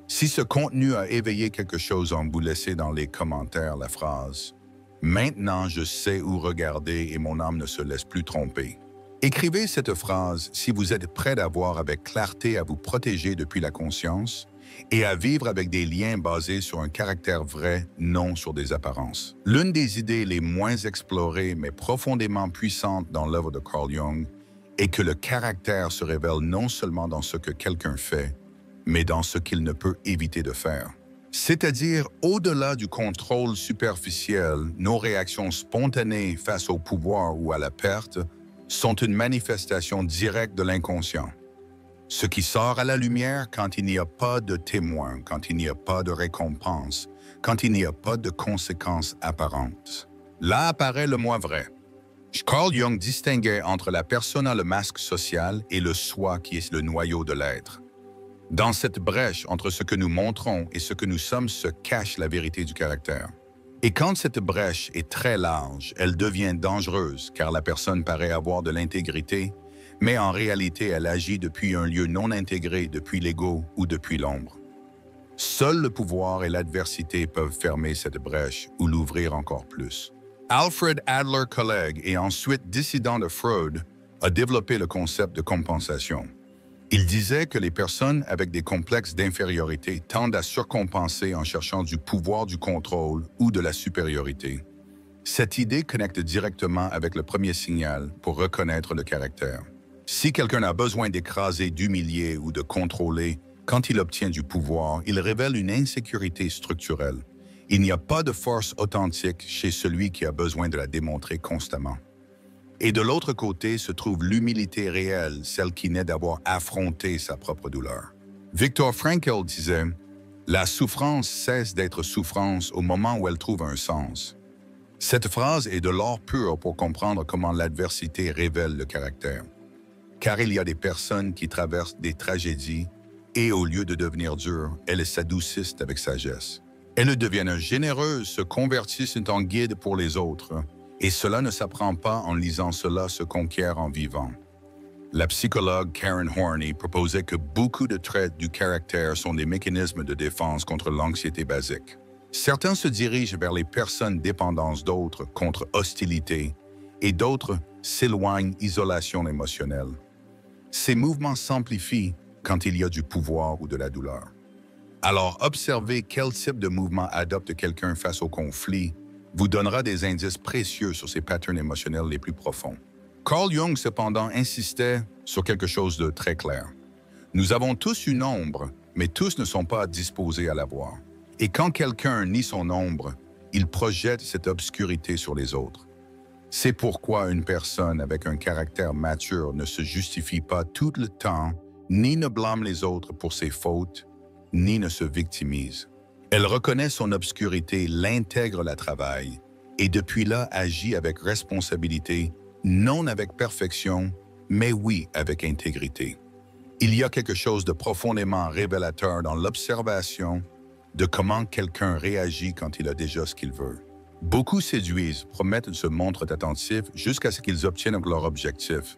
Si ce contenu a éveillé quelque chose en vous, laissez dans les commentaires la phrase « Maintenant, je sais où regarder et mon âme ne se laisse plus tromper ». Écrivez cette phrase si vous êtes prêt d'avoir avec clarté à vous protéger depuis la conscience et à vivre avec des liens basés sur un caractère vrai, non sur des apparences. L'une des idées les moins explorées mais profondément puissantes dans l'œuvre de Carl Jung est que le caractère se révèle non seulement dans ce que quelqu'un fait, mais dans ce qu'il ne peut éviter de faire. C'est-à-dire, au-delà du contrôle superficiel, nos réactions spontanées face au pouvoir ou à la perte sont une manifestation directe de l'inconscient. Ce qui sort à la lumière quand il n'y a pas de témoin, quand il n'y a pas de récompense, quand il n'y a pas de conséquences apparentes. Là apparaît le moi vrai. Carl Jung distinguait entre la persona, le masque social, et le soi qui est le noyau de l'être. Dans cette brèche entre ce que nous montrons et ce que nous sommes se cache la vérité du caractère. Et quand cette brèche est très large, elle devient dangereuse car la personne paraît avoir de l'intégrité, mais en réalité elle agit depuis un lieu non intégré, depuis l'ego ou depuis l'ombre. Seul le pouvoir et l'adversité peuvent fermer cette brèche ou l'ouvrir encore plus. Alfred Adler, collègue et ensuite dissident de Freud, a développé le concept de compensation. Il disait que les personnes avec des complexes d'infériorité tendent à surcompenser en cherchant du pouvoir, du contrôle ou de la supériorité. Cette idée connecte directement avec le premier signal pour reconnaître le caractère. Si quelqu'un a besoin d'écraser, d'humilier ou de contrôler, quand il obtient du pouvoir, il révèle une insécurité structurelle. Il n'y a pas de force authentique chez celui qui a besoin de la démontrer constamment. Et de l'autre côté se trouve l'humilité réelle, celle qui naît d'avoir affronté sa propre douleur. Viktor Frankl disait « La souffrance cesse d'être souffrance au moment où elle trouve un sens ». Cette phrase est de l'or pur pour comprendre comment l'adversité révèle le caractère. Car il y a des personnes qui traversent des tragédies et au lieu de devenir dures, elles s'adoucissent avec sagesse. Elles deviennent généreuses, se convertissent en guide pour les autres. Et cela ne s'apprend pas en lisant, cela se conquiert en vivant. La psychologue Karen Horney proposait que beaucoup de traits du caractère sont des mécanismes de défense contre l'anxiété basique. Certains se dirigent vers les personnes dépendantes d'autres contre hostilité et d'autres s'éloignent isolation émotionnelle. Ces mouvements s'amplifient quand il y a du pouvoir ou de la douleur. Alors, observez quel type de mouvement adopte quelqu'un face au conflit vous donnera des indices précieux sur ses patterns émotionnels les plus profonds. Carl Jung, cependant, insistait sur quelque chose de très clair. Nous avons tous une ombre, mais tous ne sont pas disposés à la voir. Et quand quelqu'un nie son ombre, il projette cette obscurité sur les autres. C'est pourquoi une personne avec un caractère mature ne se justifie pas tout le temps, ni ne blâme les autres pour ses fautes, ni ne se victimise. Elle reconnaît son obscurité, l'intègre, la travaille, et depuis là agit avec responsabilité, non avec perfection, mais oui avec intégrité. Il y a quelque chose de profondément révélateur dans l'observation de comment quelqu'un réagit quand il a déjà ce qu'il veut. Beaucoup séduisent, promettent, se montrent attentifs jusqu'à ce qu'ils obtiennent leur objectif.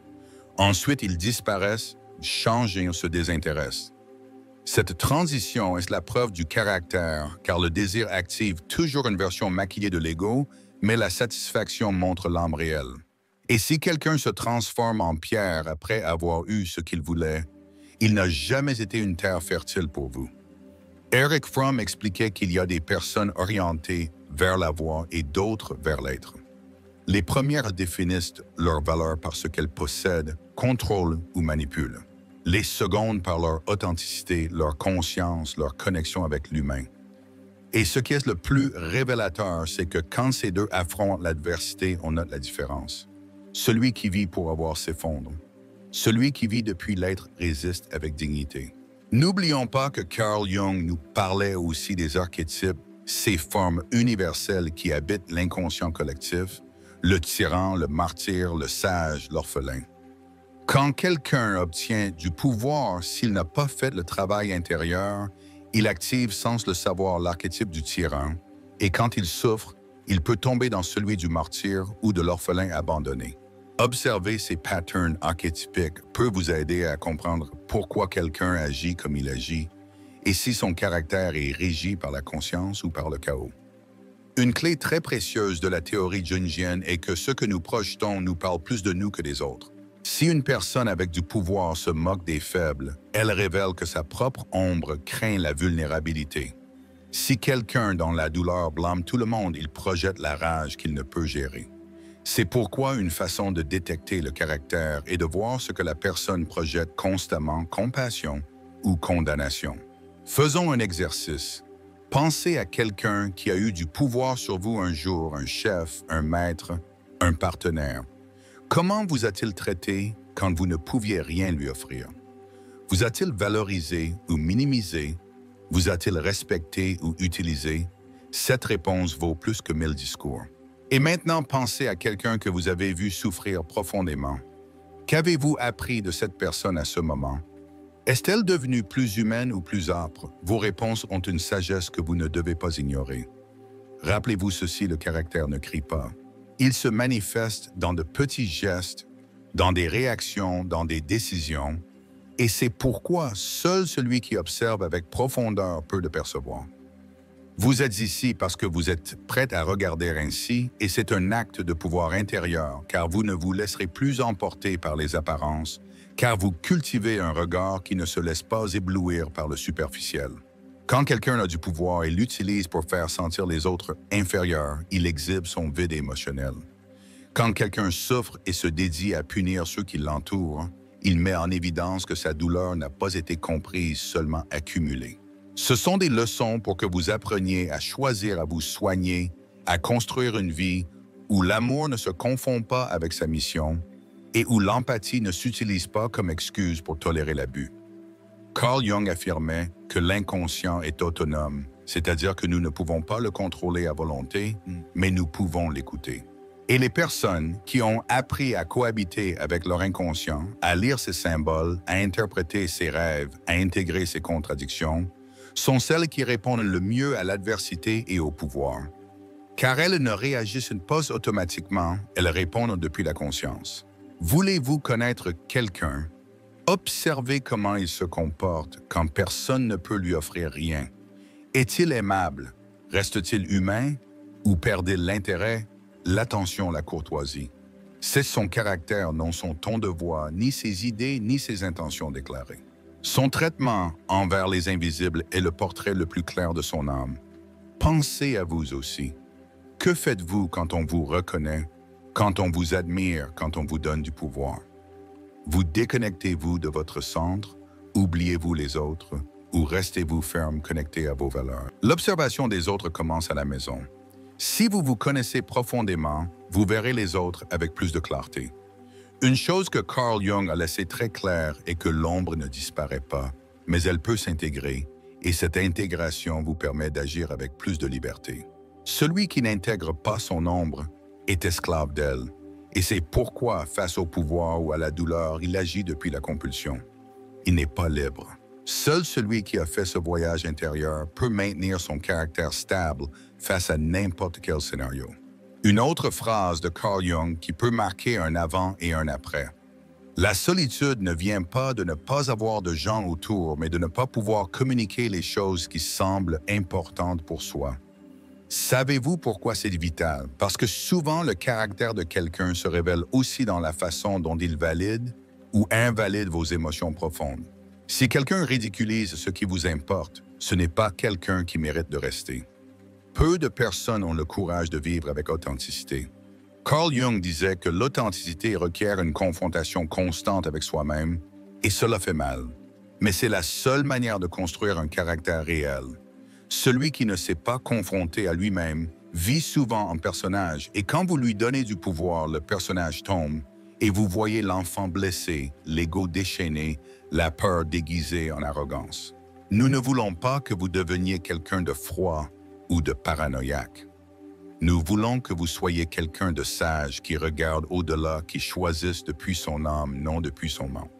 Ensuite, ils disparaissent, changent et se désintéressent. Cette transition est la preuve du caractère, car le désir active toujours une version maquillée de l'ego, mais la satisfaction montre l'âme réelle. Et si quelqu'un se transforme en pierre après avoir eu ce qu'il voulait, il n'a jamais été une terre fertile pour vous. Erich Fromm expliquait qu'il y a des personnes orientées vers la voie et d'autres vers l'être. Les premières définissent leur valeur par ce qu'elles possèdent, contrôlent ou manipulent. Les secondes par leur authenticité, leur conscience, leur connexion avec l'humain. Et ce qui est le plus révélateur, c'est que quand ces deux affrontent l'adversité, on note la différence. Celui qui vit pour avoir s'effondre. Celui qui vit depuis l'être résiste avec dignité. N'oublions pas que Carl Jung nous parlait aussi des archétypes, ces formes universelles qui habitent l'inconscient collectif, le tyran, le martyr, le sage, l'orphelin. Quand quelqu'un obtient du pouvoir, s'il n'a pas fait le travail intérieur, il active sans le savoir l'archétype du tyran, et quand il souffre, il peut tomber dans celui du martyr ou de l'orphelin abandonné. Observer ces patterns archétypiques peut vous aider à comprendre pourquoi quelqu'un agit comme il agit, et si son caractère est régi par la conscience ou par le chaos. Une clé très précieuse de la théorie jungienne est que ce que nous projetons nous parle plus de nous que des autres. Si une personne avec du pouvoir se moque des faibles, elle révèle que sa propre ombre craint la vulnérabilité. Si quelqu'un dans la douleur blâme tout le monde, il projette la rage qu'il ne peut gérer. C'est pourquoi une façon de détecter le caractère est de voir ce que la personne projette constamment, compassion ou condamnation. Faisons un exercice. Pensez à quelqu'un qui a eu du pouvoir sur vous un jour, un chef, un maître, un partenaire. Comment vous a-t-il traité quand vous ne pouviez rien lui offrir? Vous a-t-il valorisé ou minimisé? Vous a-t-il respecté ou utilisé? Cette réponse vaut plus que 1000 discours. Et maintenant, pensez à quelqu'un que vous avez vu souffrir profondément. Qu'avez-vous appris de cette personne à ce moment? Est-elle devenue plus humaine ou plus âpre? Vos réponses ont une sagesse que vous ne devez pas ignorer. Rappelez-vous ceci, le caractère ne crie pas. Il se manifeste dans de petits gestes, dans des réactions, dans des décisions, et c'est pourquoi seul celui qui observe avec profondeur peut le percevoir. Vous êtes ici parce que vous êtes prêt à regarder ainsi, et c'est un acte de pouvoir intérieur, car vous ne vous laisserez plus emporter par les apparences, car vous cultivez un regard qui ne se laisse pas éblouir par le superficiel. Quand quelqu'un a du pouvoir et l'utilise pour faire sentir les autres inférieurs, il exhibe son vide émotionnel. Quand quelqu'un souffre et se dédie à punir ceux qui l'entourent, il met en évidence que sa douleur n'a pas été comprise, seulement accumulée. Ce sont des leçons pour que vous appreniez à choisir à vous soigner, à construire une vie où l'amour ne se confond pas avec sa mission et où l'empathie ne s'utilise pas comme excuse pour tolérer l'abus. Carl Jung affirmait que l'inconscient est autonome, c'est-à-dire que nous ne pouvons pas le contrôler à volonté, mais nous pouvons l'écouter. Et les personnes qui ont appris à cohabiter avec leur inconscient, à lire ses symboles, à interpréter ses rêves, à intégrer ses contradictions, sont celles qui répondent le mieux à l'adversité et au pouvoir. Car elles ne réagissent pas automatiquement, elles répondent depuis la conscience. Voulez-vous connaître quelqu'un? Observez comment il se comporte quand personne ne peut lui offrir rien. Est-il aimable? Reste-t-il humain? Ou perd-il l'intérêt, l'attention, la courtoisie? C'est son caractère, non son ton de voix, ni ses idées, ni ses intentions déclarées. Son traitement envers les invisibles est le portrait le plus clair de son âme. Pensez à vous aussi. Que faites-vous quand on vous reconnaît, quand on vous admire, quand on vous donne du pouvoir? Vous déconnectez-vous de votre centre, oubliez-vous les autres, ou restez-vous ferme, connecté à vos valeurs? L'observation des autres commence à la maison. Si vous vous connaissez profondément, vous verrez les autres avec plus de clarté. Une chose que Carl Jung a laissé très claire est que l'ombre ne disparaît pas, mais elle peut s'intégrer, et cette intégration vous permet d'agir avec plus de liberté. Celui qui n'intègre pas son ombre est esclave d'elle, et c'est pourquoi, face au pouvoir ou à la douleur, il agit depuis la compulsion. Il n'est pas libre. Seul celui qui a fait ce voyage intérieur peut maintenir son caractère stable face à n'importe quel scénario. Une autre phrase de Carl Jung qui peut marquer un avant et un après. La solitude ne vient pas de ne pas avoir de gens autour, mais de ne pas pouvoir communiquer les choses qui semblent importantes pour soi. Savez-vous pourquoi c'est vital? Parce que souvent le caractère de quelqu'un se révèle aussi dans la façon dont il valide ou invalide vos émotions profondes. Si quelqu'un ridiculise ce qui vous importe, ce n'est pas quelqu'un qui mérite de rester. Peu de personnes ont le courage de vivre avec authenticité. Carl Jung disait que l'authenticité requiert une confrontation constante avec soi-même, et cela fait mal. Mais c'est la seule manière de construire un caractère réel. Celui qui ne s'est pas confronté à lui-même vit souvent en personnage, et quand vous lui donnez du pouvoir, le personnage tombe, et vous voyez l'enfant blessé, l'ego déchaîné, la peur déguisée en arrogance. Nous ne voulons pas que vous deveniez quelqu'un de froid ou de paranoïaque. Nous voulons que vous soyez quelqu'un de sage qui regarde au-delà, qui choisisse depuis son âme, non depuis son menton.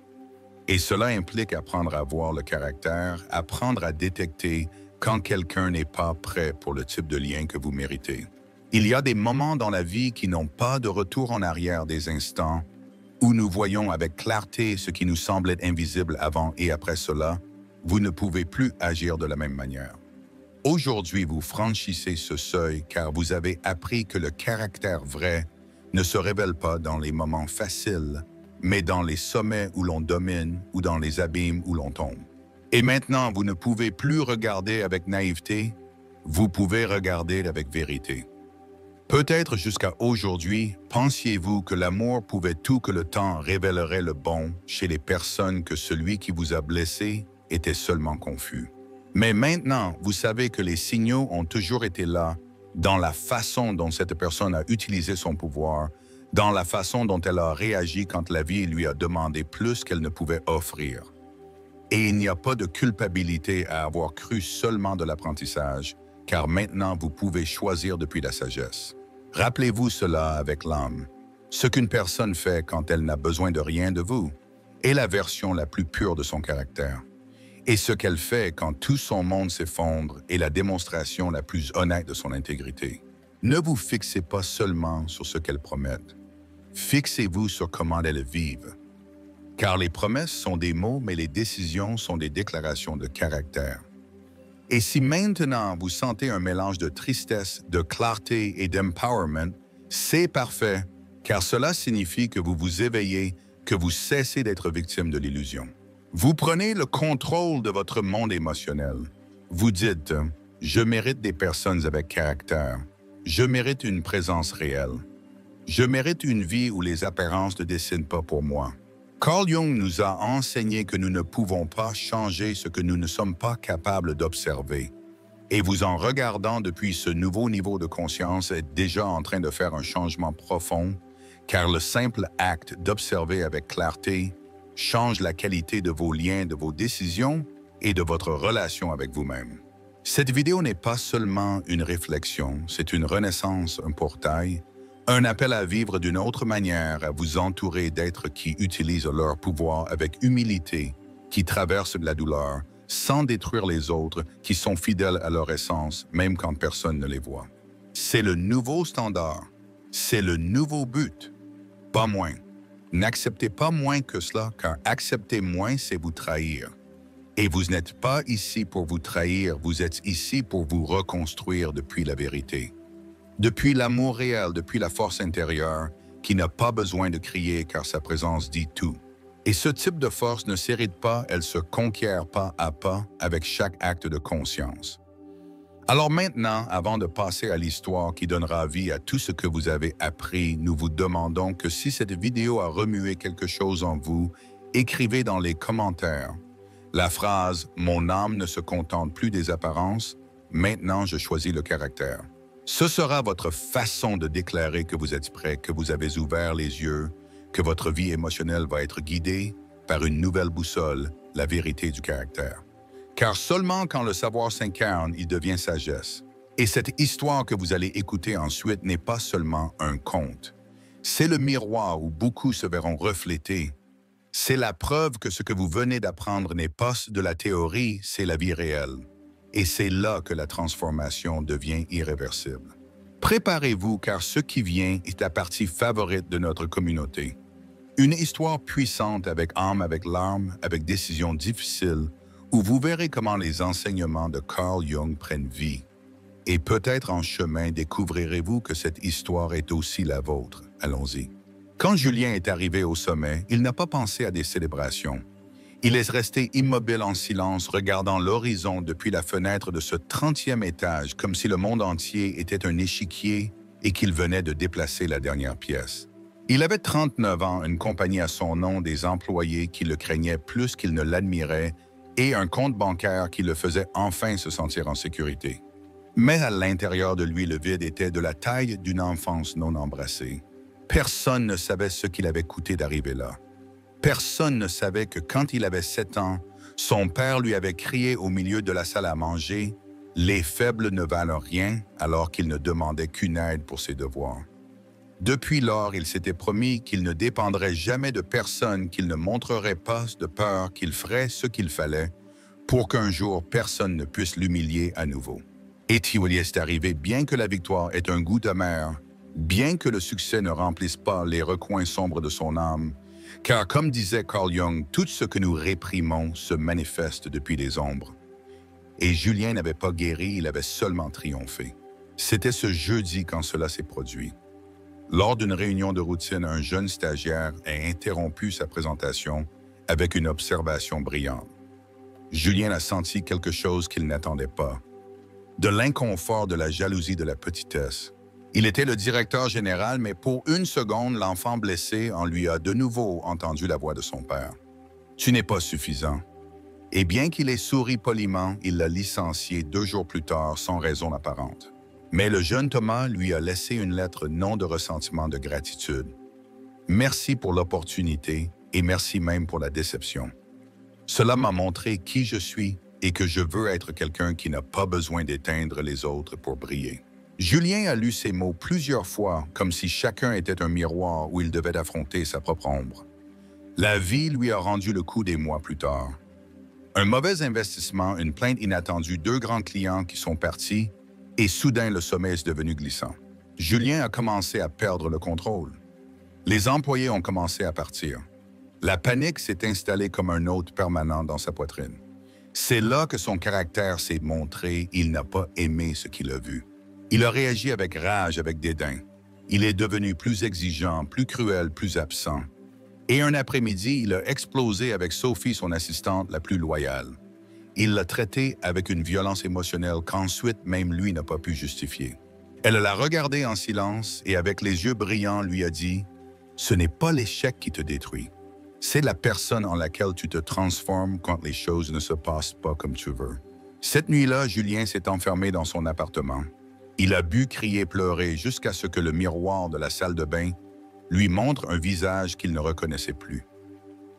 Et cela implique apprendre à voir le caractère, apprendre à détecter quand quelqu'un n'est pas prêt pour le type de lien que vous méritez. Il y a des moments dans la vie qui n'ont pas de retour en arrière, des instants où nous voyons avec clarté ce qui nous semblait invisible avant et après cela, vous ne pouvez plus agir de la même manière. Aujourd'hui, vous franchissez ce seuil car vous avez appris que le caractère vrai ne se révèle pas dans les moments faciles, mais dans les sommets où l'on domine ou dans les abîmes où l'on tombe. Et maintenant, vous ne pouvez plus regarder avec naïveté, vous pouvez regarder avec vérité. Peut-être jusqu'à aujourd'hui, pensiez-vous que l'amour pouvait tout, que le temps révélerait le bon chez les personnes, que celui qui vous a blessé était seulement confus. Mais maintenant, vous savez que les signaux ont toujours été là, dans la façon dont cette personne a utilisé son pouvoir, dans la façon dont elle a réagi quand la vie lui a demandé plus qu'elle ne pouvait offrir. Et il n'y a pas de culpabilité à avoir cru seulement de l'apprentissage, car maintenant vous pouvez choisir depuis la sagesse. Rappelez-vous cela avec l'âme. Ce qu'une personne fait quand elle n'a besoin de rien de vous est la version la plus pure de son caractère. Et ce qu'elle fait quand tout son monde s'effondre est la démonstration la plus honnête de son intégrité. Ne vous fixez pas seulement sur ce qu'elles promettent. Fixez-vous sur comment elles vivent. Car les promesses sont des mots, mais les décisions sont des déclarations de caractère. Et si maintenant vous sentez un mélange de tristesse, de clarté et d'empowerment, c'est parfait, car cela signifie que vous vous éveillez, que vous cessez d'être victime de l'illusion. Vous prenez le contrôle de votre monde émotionnel. Vous dites « Je mérite des personnes avec caractère. Je mérite une présence réelle. Je mérite une vie où les apparences ne dessinent pas pour moi. » Carl Jung nous a enseigné que nous ne pouvons pas changer ce que nous ne sommes pas capables d'observer. Et vous en regardant depuis ce nouveau niveau de conscience êtes déjà en train de faire un changement profond, car le simple acte d'observer avec clarté change la qualité de vos liens, de vos décisions et de votre relation avec vous-même. Cette vidéo n'est pas seulement une réflexion, c'est une renaissance, un portail, un appel à vivre d'une autre manière, à vous entourer d'êtres qui utilisent leur pouvoir avec humilité, qui traversent la douleur, sans détruire les autres, qui sont fidèles à leur essence, même quand personne ne les voit. C'est le nouveau standard. C'est le nouveau but. Pas moins. N'acceptez pas moins que cela, car accepter moins, c'est vous trahir. Et vous n'êtes pas ici pour vous trahir, vous êtes ici pour vous reconstruire depuis la vérité. Depuis l'amour réel, depuis la force intérieure, qui n'a pas besoin de crier car sa présence dit tout. Et ce type de force ne s'hérite pas, elle se conquiert pas à pas avec chaque acte de conscience. Alors maintenant, avant de passer à l'histoire qui donnera vie à tout ce que vous avez appris, nous vous demandons que si cette vidéo a remué quelque chose en vous, écrivez dans les commentaires la phrase « Mon âme ne se contente plus des apparences, maintenant je choisis le caractère ». Ce sera votre façon de déclarer que vous êtes prêt, que vous avez ouvert les yeux, que votre vie émotionnelle va être guidée par une nouvelle boussole, la vérité du caractère. Car seulement quand le savoir s'incarne, il devient sagesse. Et cette histoire que vous allez écouter ensuite n'est pas seulement un conte. C'est le miroir où beaucoup se verront reflétés. C'est la preuve que ce que vous venez d'apprendre n'est pas de la théorie, c'est la vie réelle. Et c'est là que la transformation devient irréversible. Préparez-vous car ce qui vient est la partie favorite de notre communauté. Une histoire puissante avec âme, avec larmes, avec décisions difficiles, où vous verrez comment les enseignements de Carl Jung prennent vie. Et peut-être en chemin découvrirez-vous que cette histoire est aussi la vôtre. Allons-y. Quand Julien est arrivé au sommet, il n'a pas pensé à des célébrations. Il est resté immobile en silence, regardant l'horizon depuis la fenêtre de ce 30e étage, comme si le monde entier était un échiquier et qu'il venait de déplacer la dernière pièce. Il avait 39 ans, une compagnie à son nom, des employés qui le craignaient plus qu'ils ne l'admiraient et un compte bancaire qui le faisait enfin se sentir en sécurité. Mais à l'intérieur de lui, le vide était de la taille d'une enfance non embrassée. Personne ne savait ce qu'il avait coûté d'arriver là. Personne ne savait que quand il avait 7 ans, son père lui avait crié au milieu de la salle à manger « Les faibles ne valent rien » alors qu'il ne demandait qu'une aide pour ses devoirs. Depuis lors, il s'était promis qu'il ne dépendrait jamais de personne, qu'il ne montrerait pas de peur, qu'il ferait ce qu'il fallait pour qu'un jour personne ne puisse l'humilier à nouveau. Et il y est arrivé, bien que la victoire ait un goût amer, bien que le succès ne remplisse pas les recoins sombres de son âme, car comme disait Carl Jung, tout ce que nous réprimons se manifeste depuis les ombres. Et Julien n'avait pas guéri, il avait seulement triomphé. C'était ce jeudi quand cela s'est produit. Lors d'une réunion de routine, un jeune stagiaire a interrompu sa présentation avec une observation brillante. Julien a senti quelque chose qu'il n'attendait pas. De l'inconfort, de la jalousie, de la petitesse. Il était le directeur général, mais pour une seconde, l'enfant blessé en lui a de nouveau entendu la voix de son père. « Tu n'es pas suffisant. » Et bien qu'il ait souri poliment, il l'a licencié 2 jours plus tard sans raison apparente. Mais le jeune Thomas lui a laissé une lettre non de ressentiment, de gratitude. Merci pour l'opportunité et merci même pour la déception. Cela m'a montré qui je suis et que je veux être quelqu'un qui n'a pas besoin d'éteindre les autres pour briller. Julien a lu ces mots plusieurs fois, comme si chacun était un miroir où il devait affronter sa propre ombre. La vie lui a rendu le coup des mois plus tard. Un mauvais investissement, une plainte inattendue, 2 grands clients qui sont partis, et soudain le sommet est devenu glissant. Julien a commencé à perdre le contrôle. Les employés ont commencé à partir. La panique s'est installée comme un hôte permanent dans sa poitrine. C'est là que son caractère s'est montré, il n'a pas aimé ce qu'il a vu. Il a réagi avec rage, avec dédain. Il est devenu plus exigeant, plus cruel, plus absent. Et un après-midi, il a explosé avec Sophie, son assistante la plus loyale. Il l'a traitée avec une violence émotionnelle qu'ensuite même lui n'a pas pu justifier. Elle l'a regardé en silence et avec les yeux brillants lui a dit « Ce n'est pas l'échec qui te détruit. C'est la personne en laquelle tu te transformes quand les choses ne se passent pas comme tu veux. » Cette nuit-là, Julien s'est enfermé dans son appartement. Il a bu, crié, pleuré jusqu'à ce que le miroir de la salle de bain lui montre un visage qu'il ne reconnaissait plus.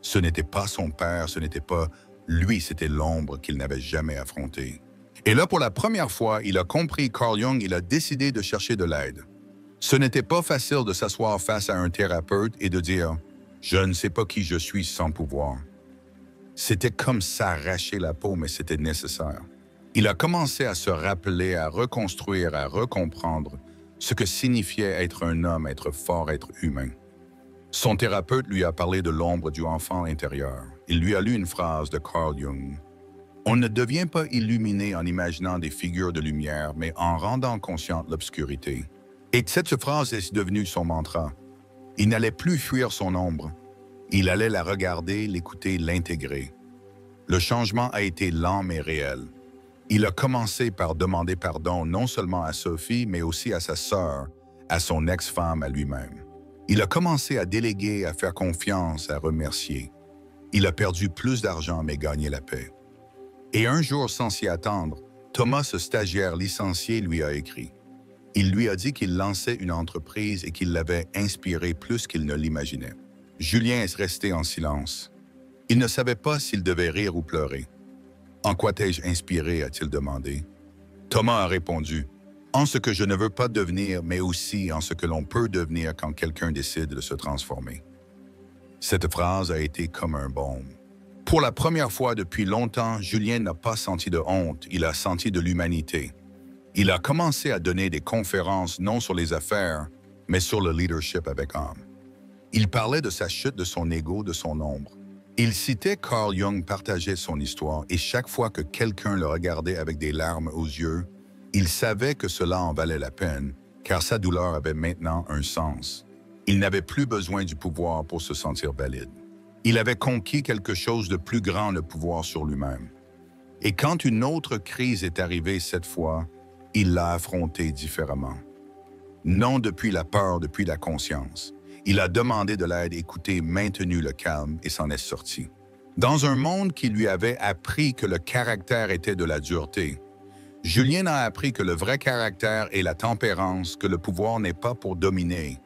Ce n'était pas son père, ce n'était pas lui, c'était l'ombre qu'il n'avait jamais affrontée. Et là, pour la première fois, il a compris Carl Jung, il a décidé de chercher de l'aide. Ce n'était pas facile de s'asseoir face à un thérapeute et de dire « Je ne sais pas qui je suis sans pouvoir ». C'était comme s'arracher la peau, mais c'était nécessaire. Il a commencé à se rappeler, à reconstruire, à recomprendre ce que signifiait être un homme, être fort, être humain. Son thérapeute lui a parlé de l'ombre du enfant intérieur. Il lui a lu une phrase de Carl Jung. « On ne devient pas illuminé en imaginant des figures de lumière, mais en rendant consciente l'obscurité. » Et cette phrase est devenue son mantra. Il n'allait plus fuir son ombre. Il allait la regarder, l'écouter, l'intégrer. Le changement a été lent mais réel. Il a commencé par demander pardon non seulement à Sophie, mais aussi à sa sœur, à son ex-femme, à lui-même. Il a commencé à déléguer, à faire confiance, à remercier. Il a perdu plus d'argent, mais gagné la paix. Et un jour, sans s'y attendre, Thomas, ce stagiaire licencié, lui a écrit. Il lui a dit qu'il lançait une entreprise et qu'il l'avait inspiré plus qu'il ne l'imaginait. Julien est resté en silence. Il ne savait pas s'il devait rire ou pleurer. « En quoi t'ai-je inspiré ?» a-t-il demandé. Thomas a répondu « En ce que je ne veux pas devenir, mais aussi en ce que l'on peut devenir quand quelqu'un décide de se transformer. » Cette phrase a été comme un baume. Pour la première fois depuis longtemps, Julien n'a pas senti de honte, il a senti de l'humanité. Il a commencé à donner des conférences non sur les affaires, mais sur le leadership avec âme. Il parlait de sa chute, de son ego, de son ombre. Il citait Carl Jung, partageait son histoire, et chaque fois que quelqu'un le regardait avec des larmes aux yeux, il savait que cela en valait la peine, car sa douleur avait maintenant un sens. Il n'avait plus besoin du pouvoir pour se sentir valide. Il avait conquis quelque chose de plus grand, le pouvoir sur lui-même. Et quand une autre crise est arrivée cette fois, il l'a affrontée différemment. Non depuis la peur, depuis la conscience. Il a demandé de l'aide, écouté, maintenu le calme et s'en est sorti. Dans un monde qui lui avait appris que le caractère était de la dureté, Julien a appris que le vrai caractère est la tempérance, que le pouvoir n'est pas pour dominer,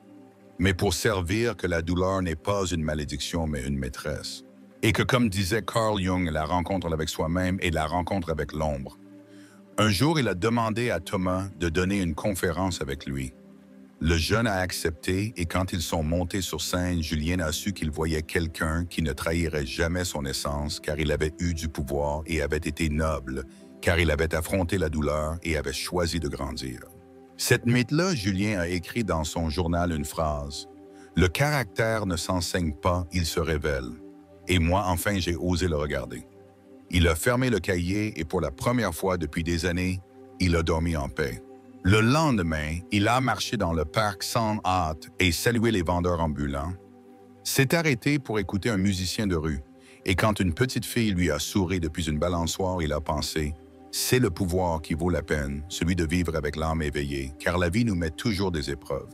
mais pour servir, que la douleur n'est pas une malédiction, mais une maîtresse. Et que, comme disait Carl Jung, la rencontre avec soi-même est la rencontre avec l'ombre. Un jour, il a demandé à Thomas de donner une conférence avec lui. Le jeune a accepté et quand ils sont montés sur scène, Julien a su qu'il voyait quelqu'un qui ne trahirait jamais son essence car il avait eu du pouvoir et avait été noble, car il avait affronté la douleur et avait choisi de grandir. Cette nuit-là, Julien a écrit dans son journal une phrase. « Le caractère ne s'enseigne pas, il se révèle. » Et moi, enfin, j'ai osé le regarder. Il a fermé le cahier et pour la première fois depuis des années, il a dormi en paix. Le lendemain, il a marché dans le parc sans hâte et salué les vendeurs ambulants. S'est arrêté pour écouter un musicien de rue. Et quand une petite fille lui a souri depuis une balançoire, il a pensé « C'est le pouvoir qui vaut la peine, celui de vivre avec l'âme éveillée, car la vie nous met toujours des épreuves.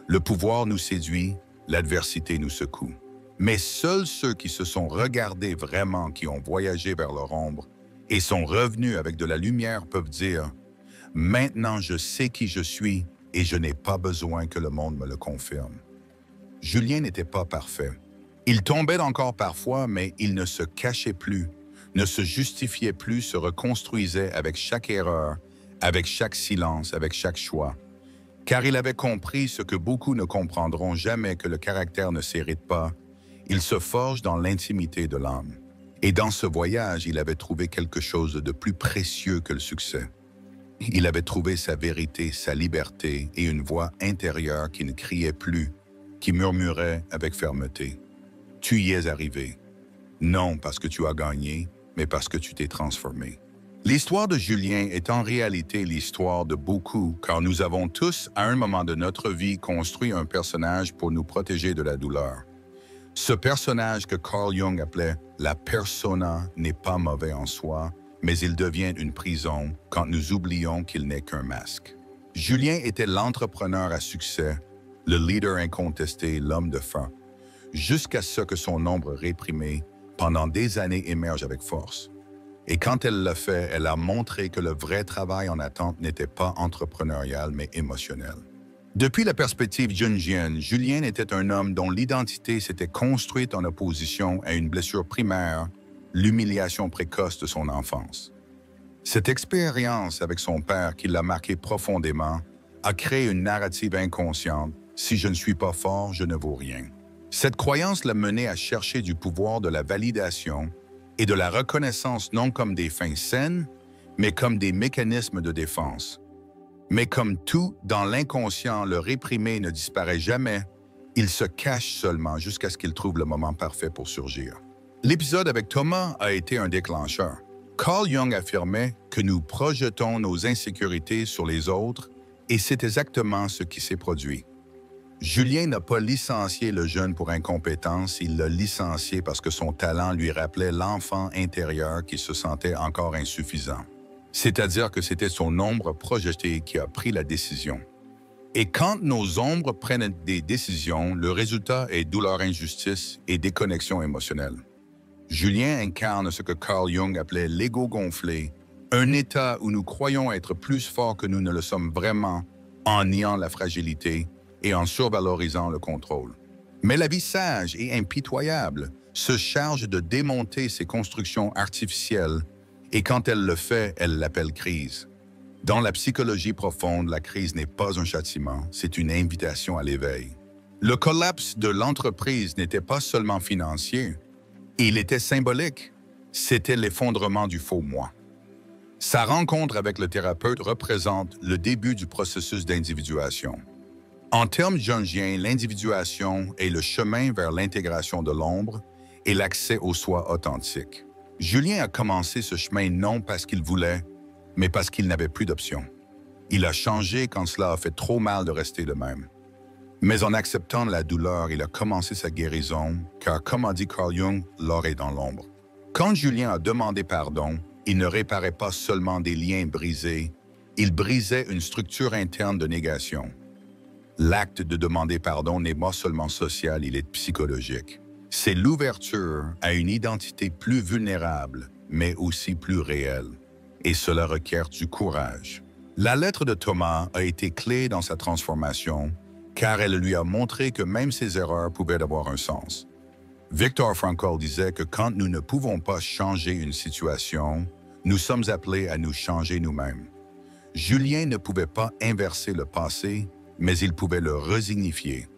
Le pouvoir nous séduit, l'adversité nous secoue. Mais seuls ceux qui se sont regardés vraiment, qui ont voyagé vers leur ombre et sont revenus avec de la lumière peuvent dire « Maintenant, je sais qui je suis et je n'ai pas besoin que le monde me le confirme. » Julien n'était pas parfait. Il tombait encore parfois, mais il ne se cachait plus, ne se justifiait plus, se reconstruisait avec chaque erreur, avec chaque silence, avec chaque choix. Car il avait compris ce que beaucoup ne comprendront jamais, que le caractère ne s'hérite pas. Il se forge dans l'intimité de l'âme. Et dans ce voyage, il avait trouvé quelque chose de plus précieux que le succès. Il avait trouvé sa vérité, sa liberté et une voix intérieure qui ne criait plus, qui murmurait avec fermeté. Tu y es arrivé. Non parce que tu as gagné, mais parce que tu t'es transformé. L'histoire de Julien est en réalité l'histoire de beaucoup, car nous avons tous, à un moment de notre vie, construit un personnage pour nous protéger de la douleur. Ce personnage que Carl Jung appelait « la persona » n'est pas mauvais en soi, mais il devient une prison quand nous oublions qu'il n'est qu'un masque. Julien était l'entrepreneur à succès, le leader incontesté, l'homme de fin, jusqu'à ce que son ombre réprimée pendant des années émerge avec force. Et quand elle l'a fait, elle a montré que le vrai travail en attente n'était pas entrepreneurial, mais émotionnel. Depuis la perspective jungienne, Julien était un homme dont l'identité s'était construite en opposition à une blessure primaire, l'humiliation précoce de son enfance. Cette expérience avec son père, qui l'a marqué profondément, a créé une narrative inconsciente « si je ne suis pas fort, je ne vaux rien ». Cette croyance l'a mené à chercher du pouvoir, de la validation et de la reconnaissance non comme des fins saines, mais comme des mécanismes de défense. Mais comme tout dans l'inconscient, le réprimé ne disparaît jamais, il se cache seulement jusqu'à ce qu'il trouve le moment parfait pour surgir. L'épisode avec Thomas a été un déclencheur. Carl Jung affirmait que nous projetons nos insécurités sur les autres et c'est exactement ce qui s'est produit. Julien n'a pas licencié le jeune pour incompétence, il l'a licencié parce que son talent lui rappelait l'enfant intérieur qui se sentait encore insuffisant. C'est-à-dire que c'était son ombre projetée qui a pris la décision. Et quand nos ombres prennent des décisions, le résultat est douleur, injustice et déconnexion émotionnelle. Julien incarne ce que Carl Jung appelait l'ego gonflé, un état où nous croyons être plus forts que nous ne le sommes vraiment, en niant la fragilité et en survalorisant le contrôle. Mais la vie sage et impitoyable se charge de démonter ces constructions artificielles et quand elle le fait, elle l'appelle crise. Dans la psychologie profonde, la crise n'est pas un châtiment, c'est une invitation à l'éveil. Le collapse de l'entreprise n'était pas seulement financier, il était symbolique, c'était l'effondrement du faux moi. Sa rencontre avec le thérapeute représente le début du processus d'individuation. En termes jungiens, l'individuation est le chemin vers l'intégration de l'ombre et l'accès au soi authentique. Julien a commencé ce chemin non parce qu'il voulait, mais parce qu'il n'avait plus d'option. Il a changé quand cela a fait trop mal de rester le même. Mais en acceptant la douleur, il a commencé sa guérison, car comme a dit Carl Jung, l'or est dans l'ombre. Quand Julien a demandé pardon, il ne réparait pas seulement des liens brisés, il brisait une structure interne de négation. L'acte de demander pardon n'est pas seulement social, il est psychologique. C'est l'ouverture à une identité plus vulnérable, mais aussi plus réelle. Et cela requiert du courage. La lettre de Thomas a été clé dans sa transformation, car elle lui a montré que même ses erreurs pouvaient avoir un sens. Viktor Frankl disait que quand nous ne pouvons pas changer une situation, nous sommes appelés à nous changer nous-mêmes. Julien ne pouvait pas inverser le passé, mais il pouvait le resignifier.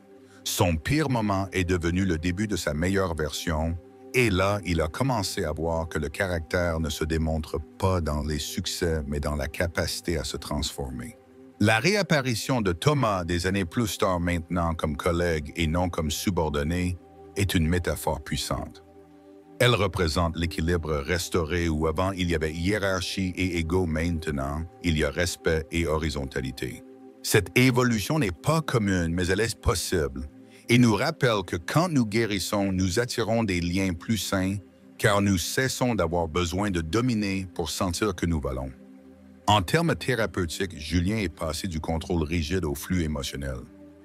Son pire moment est devenu le début de sa meilleure version, et là, il a commencé à voir que le caractère ne se démontre pas dans les succès, mais dans la capacité à se transformer. La réapparition de Thomas des années plus tard maintenant comme collègue et non comme subordonné est une métaphore puissante. Elle représente l'équilibre restauré où avant il y avait hiérarchie et ego, maintenant il y a respect et horizontalité. Cette évolution n'est pas commune, mais elle est possible et nous rappelle que quand nous guérissons, nous attirons des liens plus sains car nous cessons d'avoir besoin de dominer pour sentir que nous valons. En termes thérapeutiques, Julien est passé du contrôle rigide au flux émotionnel.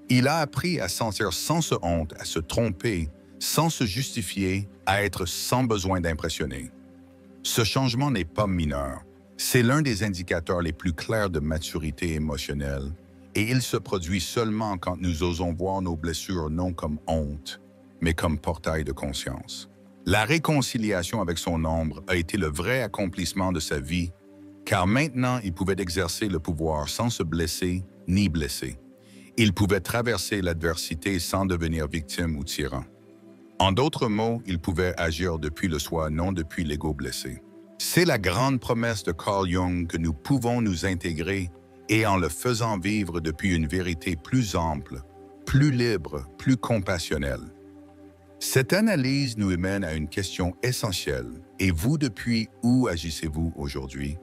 Il a appris à sentir sans honte, à se tromper, sans se justifier, à être sans besoin d'impressionner. Ce changement n'est pas mineur. C'est l'un des indicateurs les plus clairs de maturité émotionnelle et il se produit seulement quand nous osons voir nos blessures non comme honte, mais comme portail de conscience. La réconciliation avec son ombre a été le vrai accomplissement de sa vie, car maintenant il pouvait exercer le pouvoir sans se blesser ni blesser. Il pouvait traverser l'adversité sans devenir victime ou tyran. En d'autres mots, il pouvait agir depuis le soi, non depuis l'ego blessé. C'est la grande promesse de Carl Jung que nous pouvons nous intégrer et en le faisant vivre depuis une vérité plus ample, plus libre, plus compassionnelle. Cette analyse nous mène à une question essentielle. Et vous, depuis où agissez-vous aujourd'hui?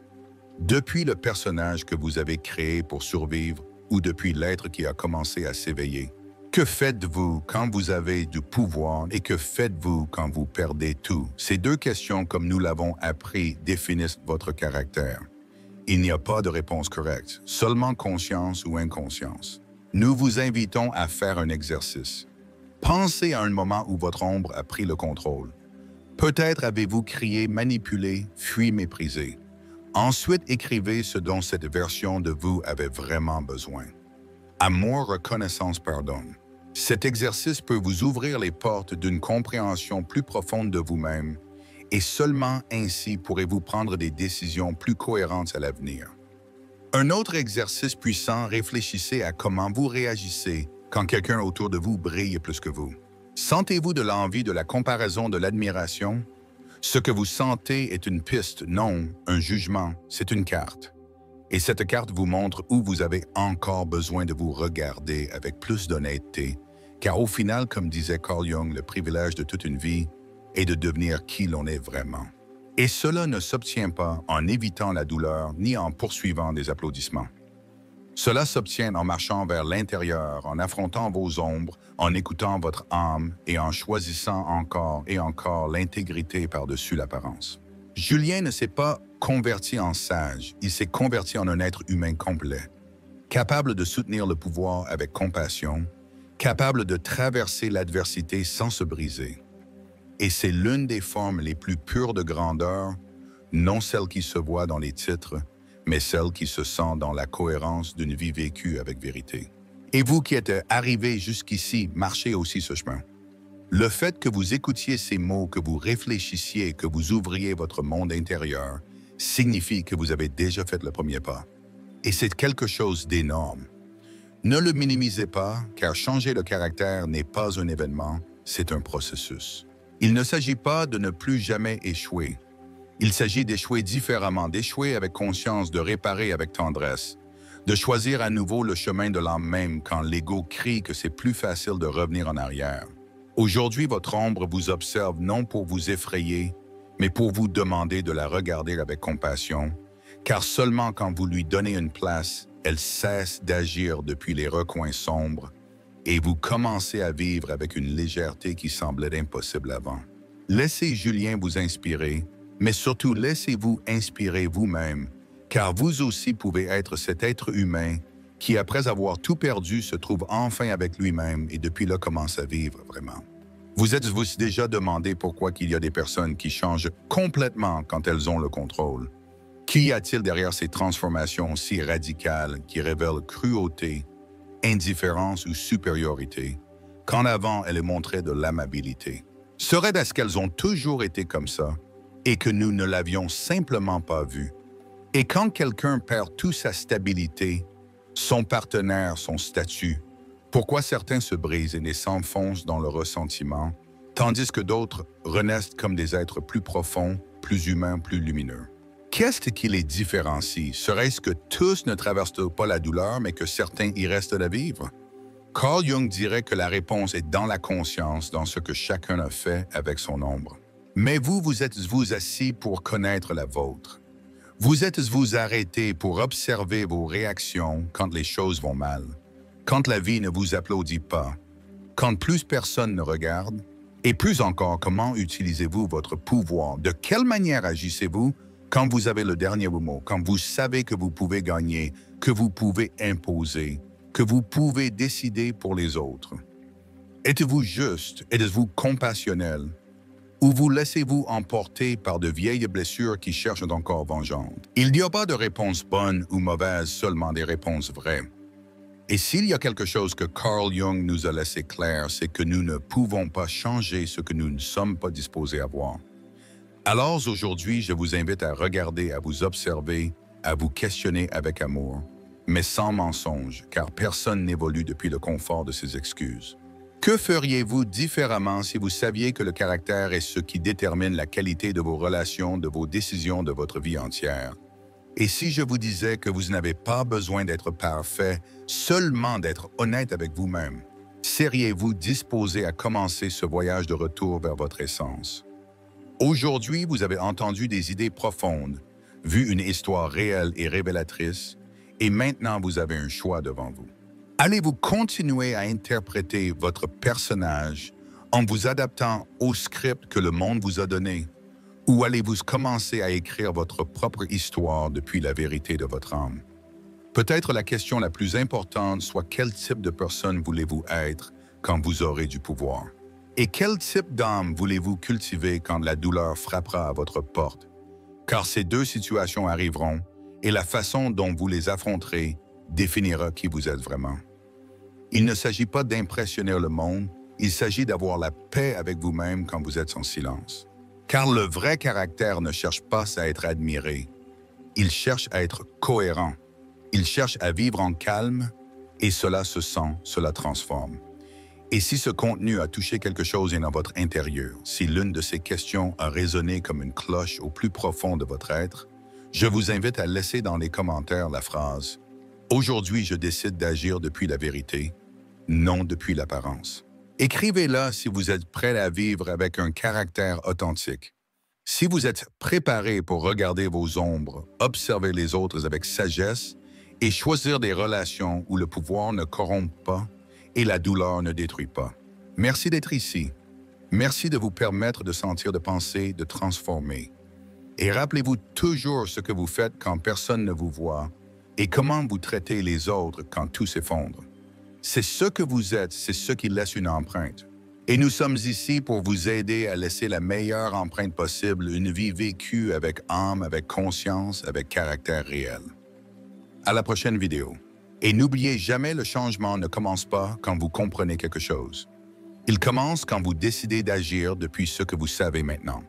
Depuis le personnage que vous avez créé pour survivre ou depuis l'être qui a commencé à s'éveiller? Que faites-vous quand vous avez du pouvoir et que faites-vous quand vous perdez tout? Ces deux questions, comme nous l'avons appris, définissent votre caractère. Il n'y a pas de réponse correcte, seulement conscience ou inconscience. Nous vous invitons à faire un exercice. Pensez à un moment où votre ombre a pris le contrôle. Peut-être avez-vous crié, manipulé, fui, méprisé. Ensuite, écrivez ce dont cette version de vous avait vraiment besoin. Amour, reconnaissance, pardon. Cet exercice peut vous ouvrir les portes d'une compréhension plus profonde de vous-même et seulement ainsi pourrez-vous prendre des décisions plus cohérentes à l'avenir. Un autre exercice puissant, réfléchissez à comment vous réagissez quand quelqu'un autour de vous brille plus que vous. Sentez-vous de l'envie, de la comparaison, de l'admiration? Ce que vous sentez est une piste, non un jugement, c'est une carte. Et cette carte vous montre où vous avez encore besoin de vous regarder avec plus d'honnêteté, car au final, comme disait Carl Jung, le privilège de toute une vie est de devenir qui l'on est vraiment. Et cela ne s'obtient pas en évitant la douleur ni en poursuivant des applaudissements. Cela s'obtient en marchant vers l'intérieur, en affrontant vos ombres, en écoutant votre âme et en choisissant encore et encore l'intégrité par-dessus l'apparence. Julien ne s'est pas converti en sage, il s'est converti en un être humain complet, capable de soutenir le pouvoir avec compassion, capable de traverser l'adversité sans se briser. Et c'est l'une des formes les plus pures de grandeur, non celle qui se voit dans les titres, mais celle qui se sent dans la cohérence d'une vie vécue avec vérité. Et vous qui êtes arrivés jusqu'ici, marchez aussi ce chemin. Le fait que vous écoutiez ces mots, que vous réfléchissiez, que vous ouvriez votre monde intérieur, signifie que vous avez déjà fait le premier pas. Et c'est quelque chose d'énorme. Ne le minimisez pas, car changer le caractère n'est pas un événement, c'est un processus. Il ne s'agit pas de ne plus jamais échouer. Il s'agit d'échouer différemment, d'échouer avec conscience, de réparer avec tendresse, de choisir à nouveau le chemin de l'âme même quand l'ego crie que c'est plus facile de revenir en arrière. Aujourd'hui, votre ombre vous observe non pour vous effrayer, mais pour vous demander de la regarder avec compassion, car seulement quand vous lui donnez une place, elle cesse d'agir depuis les recoins sombres et vous commencez à vivre avec une légèreté qui semblait impossible avant. Laissez Julien vous inspirer, mais surtout laissez-vous inspirer vous-même, car vous aussi pouvez être cet être humain qui, après avoir tout perdu, se trouve enfin avec lui-même et depuis là commence à vivre vraiment. Vous êtes-vous déjà demandé pourquoi il y a des personnes qui changent complètement quand elles ont le contrôle? Qu'y a-t-il derrière ces transformations si radicales qui révèlent cruauté, indifférence ou supériorité, qu'en avant elles montraient de l'amabilité? Serait-ce qu'elles ont toujours été comme ça et que nous ne l'avions simplement pas vu? Et quand quelqu'un perd toute sa stabilité, son partenaire, son statut, pourquoi certains se brisent et s'enfoncent dans le ressentiment, tandis que d'autres renaissent comme des êtres plus profonds, plus humains, plus lumineux? Qu'est-ce qui les différencie? Serait-ce que tous ne traversent pas la douleur, mais que certains y restent à vivre? Carl Jung dirait que la réponse est dans la conscience, dans ce que chacun a fait avec son ombre. Mais vous êtes-vous assis pour connaître la vôtre? Vous êtes-vous arrêté pour observer vos réactions quand les choses vont mal? Quand la vie ne vous applaudit pas? Quand plus personne ne regarde? Et plus encore, comment utilisez-vous votre pouvoir? De quelle manière agissez-vous quand vous avez le dernier mot, quand vous savez que vous pouvez gagner, que vous pouvez imposer, que vous pouvez décider pour les autres? Êtes-vous juste? Êtes-vous compassionnel? Ou vous laissez-vous emporter par de vieilles blessures qui cherchent encore vengeance? Il n'y a pas de réponse bonne ou mauvaise, seulement des réponses vraies. Et s'il y a quelque chose que Carl Jung nous a laissé clair, c'est que nous ne pouvons pas changer ce que nous ne sommes pas disposés à voir. Alors aujourd'hui, je vous invite à regarder, à vous observer, à vous questionner avec amour, mais sans mensonge, car personne n'évolue depuis le confort de ses excuses. Que feriez-vous différemment si vous saviez que le caractère est ce qui détermine la qualité de vos relations, de vos décisions, de votre vie entière? Et si je vous disais que vous n'avez pas besoin d'être parfait, seulement d'être honnête avec vous-même, seriez-vous disposé à commencer ce voyage de retour vers votre essence? Aujourd'hui, vous avez entendu des idées profondes, vu une histoire réelle et révélatrice, et maintenant vous avez un choix devant vous. Allez-vous continuer à interpréter votre personnage en vous adaptant au script que le monde vous a donné? Ou allez-vous commencer à écrire votre propre histoire depuis la vérité de votre âme? Peut-être la question la plus importante soit quel type de personne voulez-vous être quand vous aurez du pouvoir? Et quel type d'âme voulez-vous cultiver quand la douleur frappera à votre porte? Car ces deux situations arriveront et la façon dont vous les affronterez définira qui vous êtes vraiment. Il ne s'agit pas d'impressionner le monde, il s'agit d'avoir la paix avec vous-même quand vous êtes en silence. Car le vrai caractère ne cherche pas à être admiré, il cherche à être cohérent. Il cherche à vivre en calme et cela se sent, cela transforme. Et si ce contenu a touché quelque chose dans votre intérieur, si l'une de ces questions a résonné comme une cloche au plus profond de votre être, je vous invite à laisser dans les commentaires la phrase « Aujourd'hui, je décide d'agir depuis la vérité, non depuis l'apparence ». Écrivez-la si vous êtes prêt à vivre avec un caractère authentique. Si vous êtes préparé pour regarder vos ombres, observer les autres avec sagesse et choisir des relations où le pouvoir ne corrompt pas et la douleur ne détruit pas. Merci d'être ici. Merci de vous permettre de sentir, de penser, de transformer. Et rappelez-vous toujours ce que vous faites quand personne ne vous voit et comment vous traitez les autres quand tout s'effondre. C'est ce que vous êtes, c'est ce qui laisse une empreinte. Et nous sommes ici pour vous aider à laisser la meilleure empreinte possible, une vie vécue avec âme, avec conscience, avec caractère réel. À la prochaine vidéo. Et n'oubliez jamais, le changement ne commence pas quand vous comprenez quelque chose. Il commence quand vous décidez d'agir depuis ce que vous savez maintenant.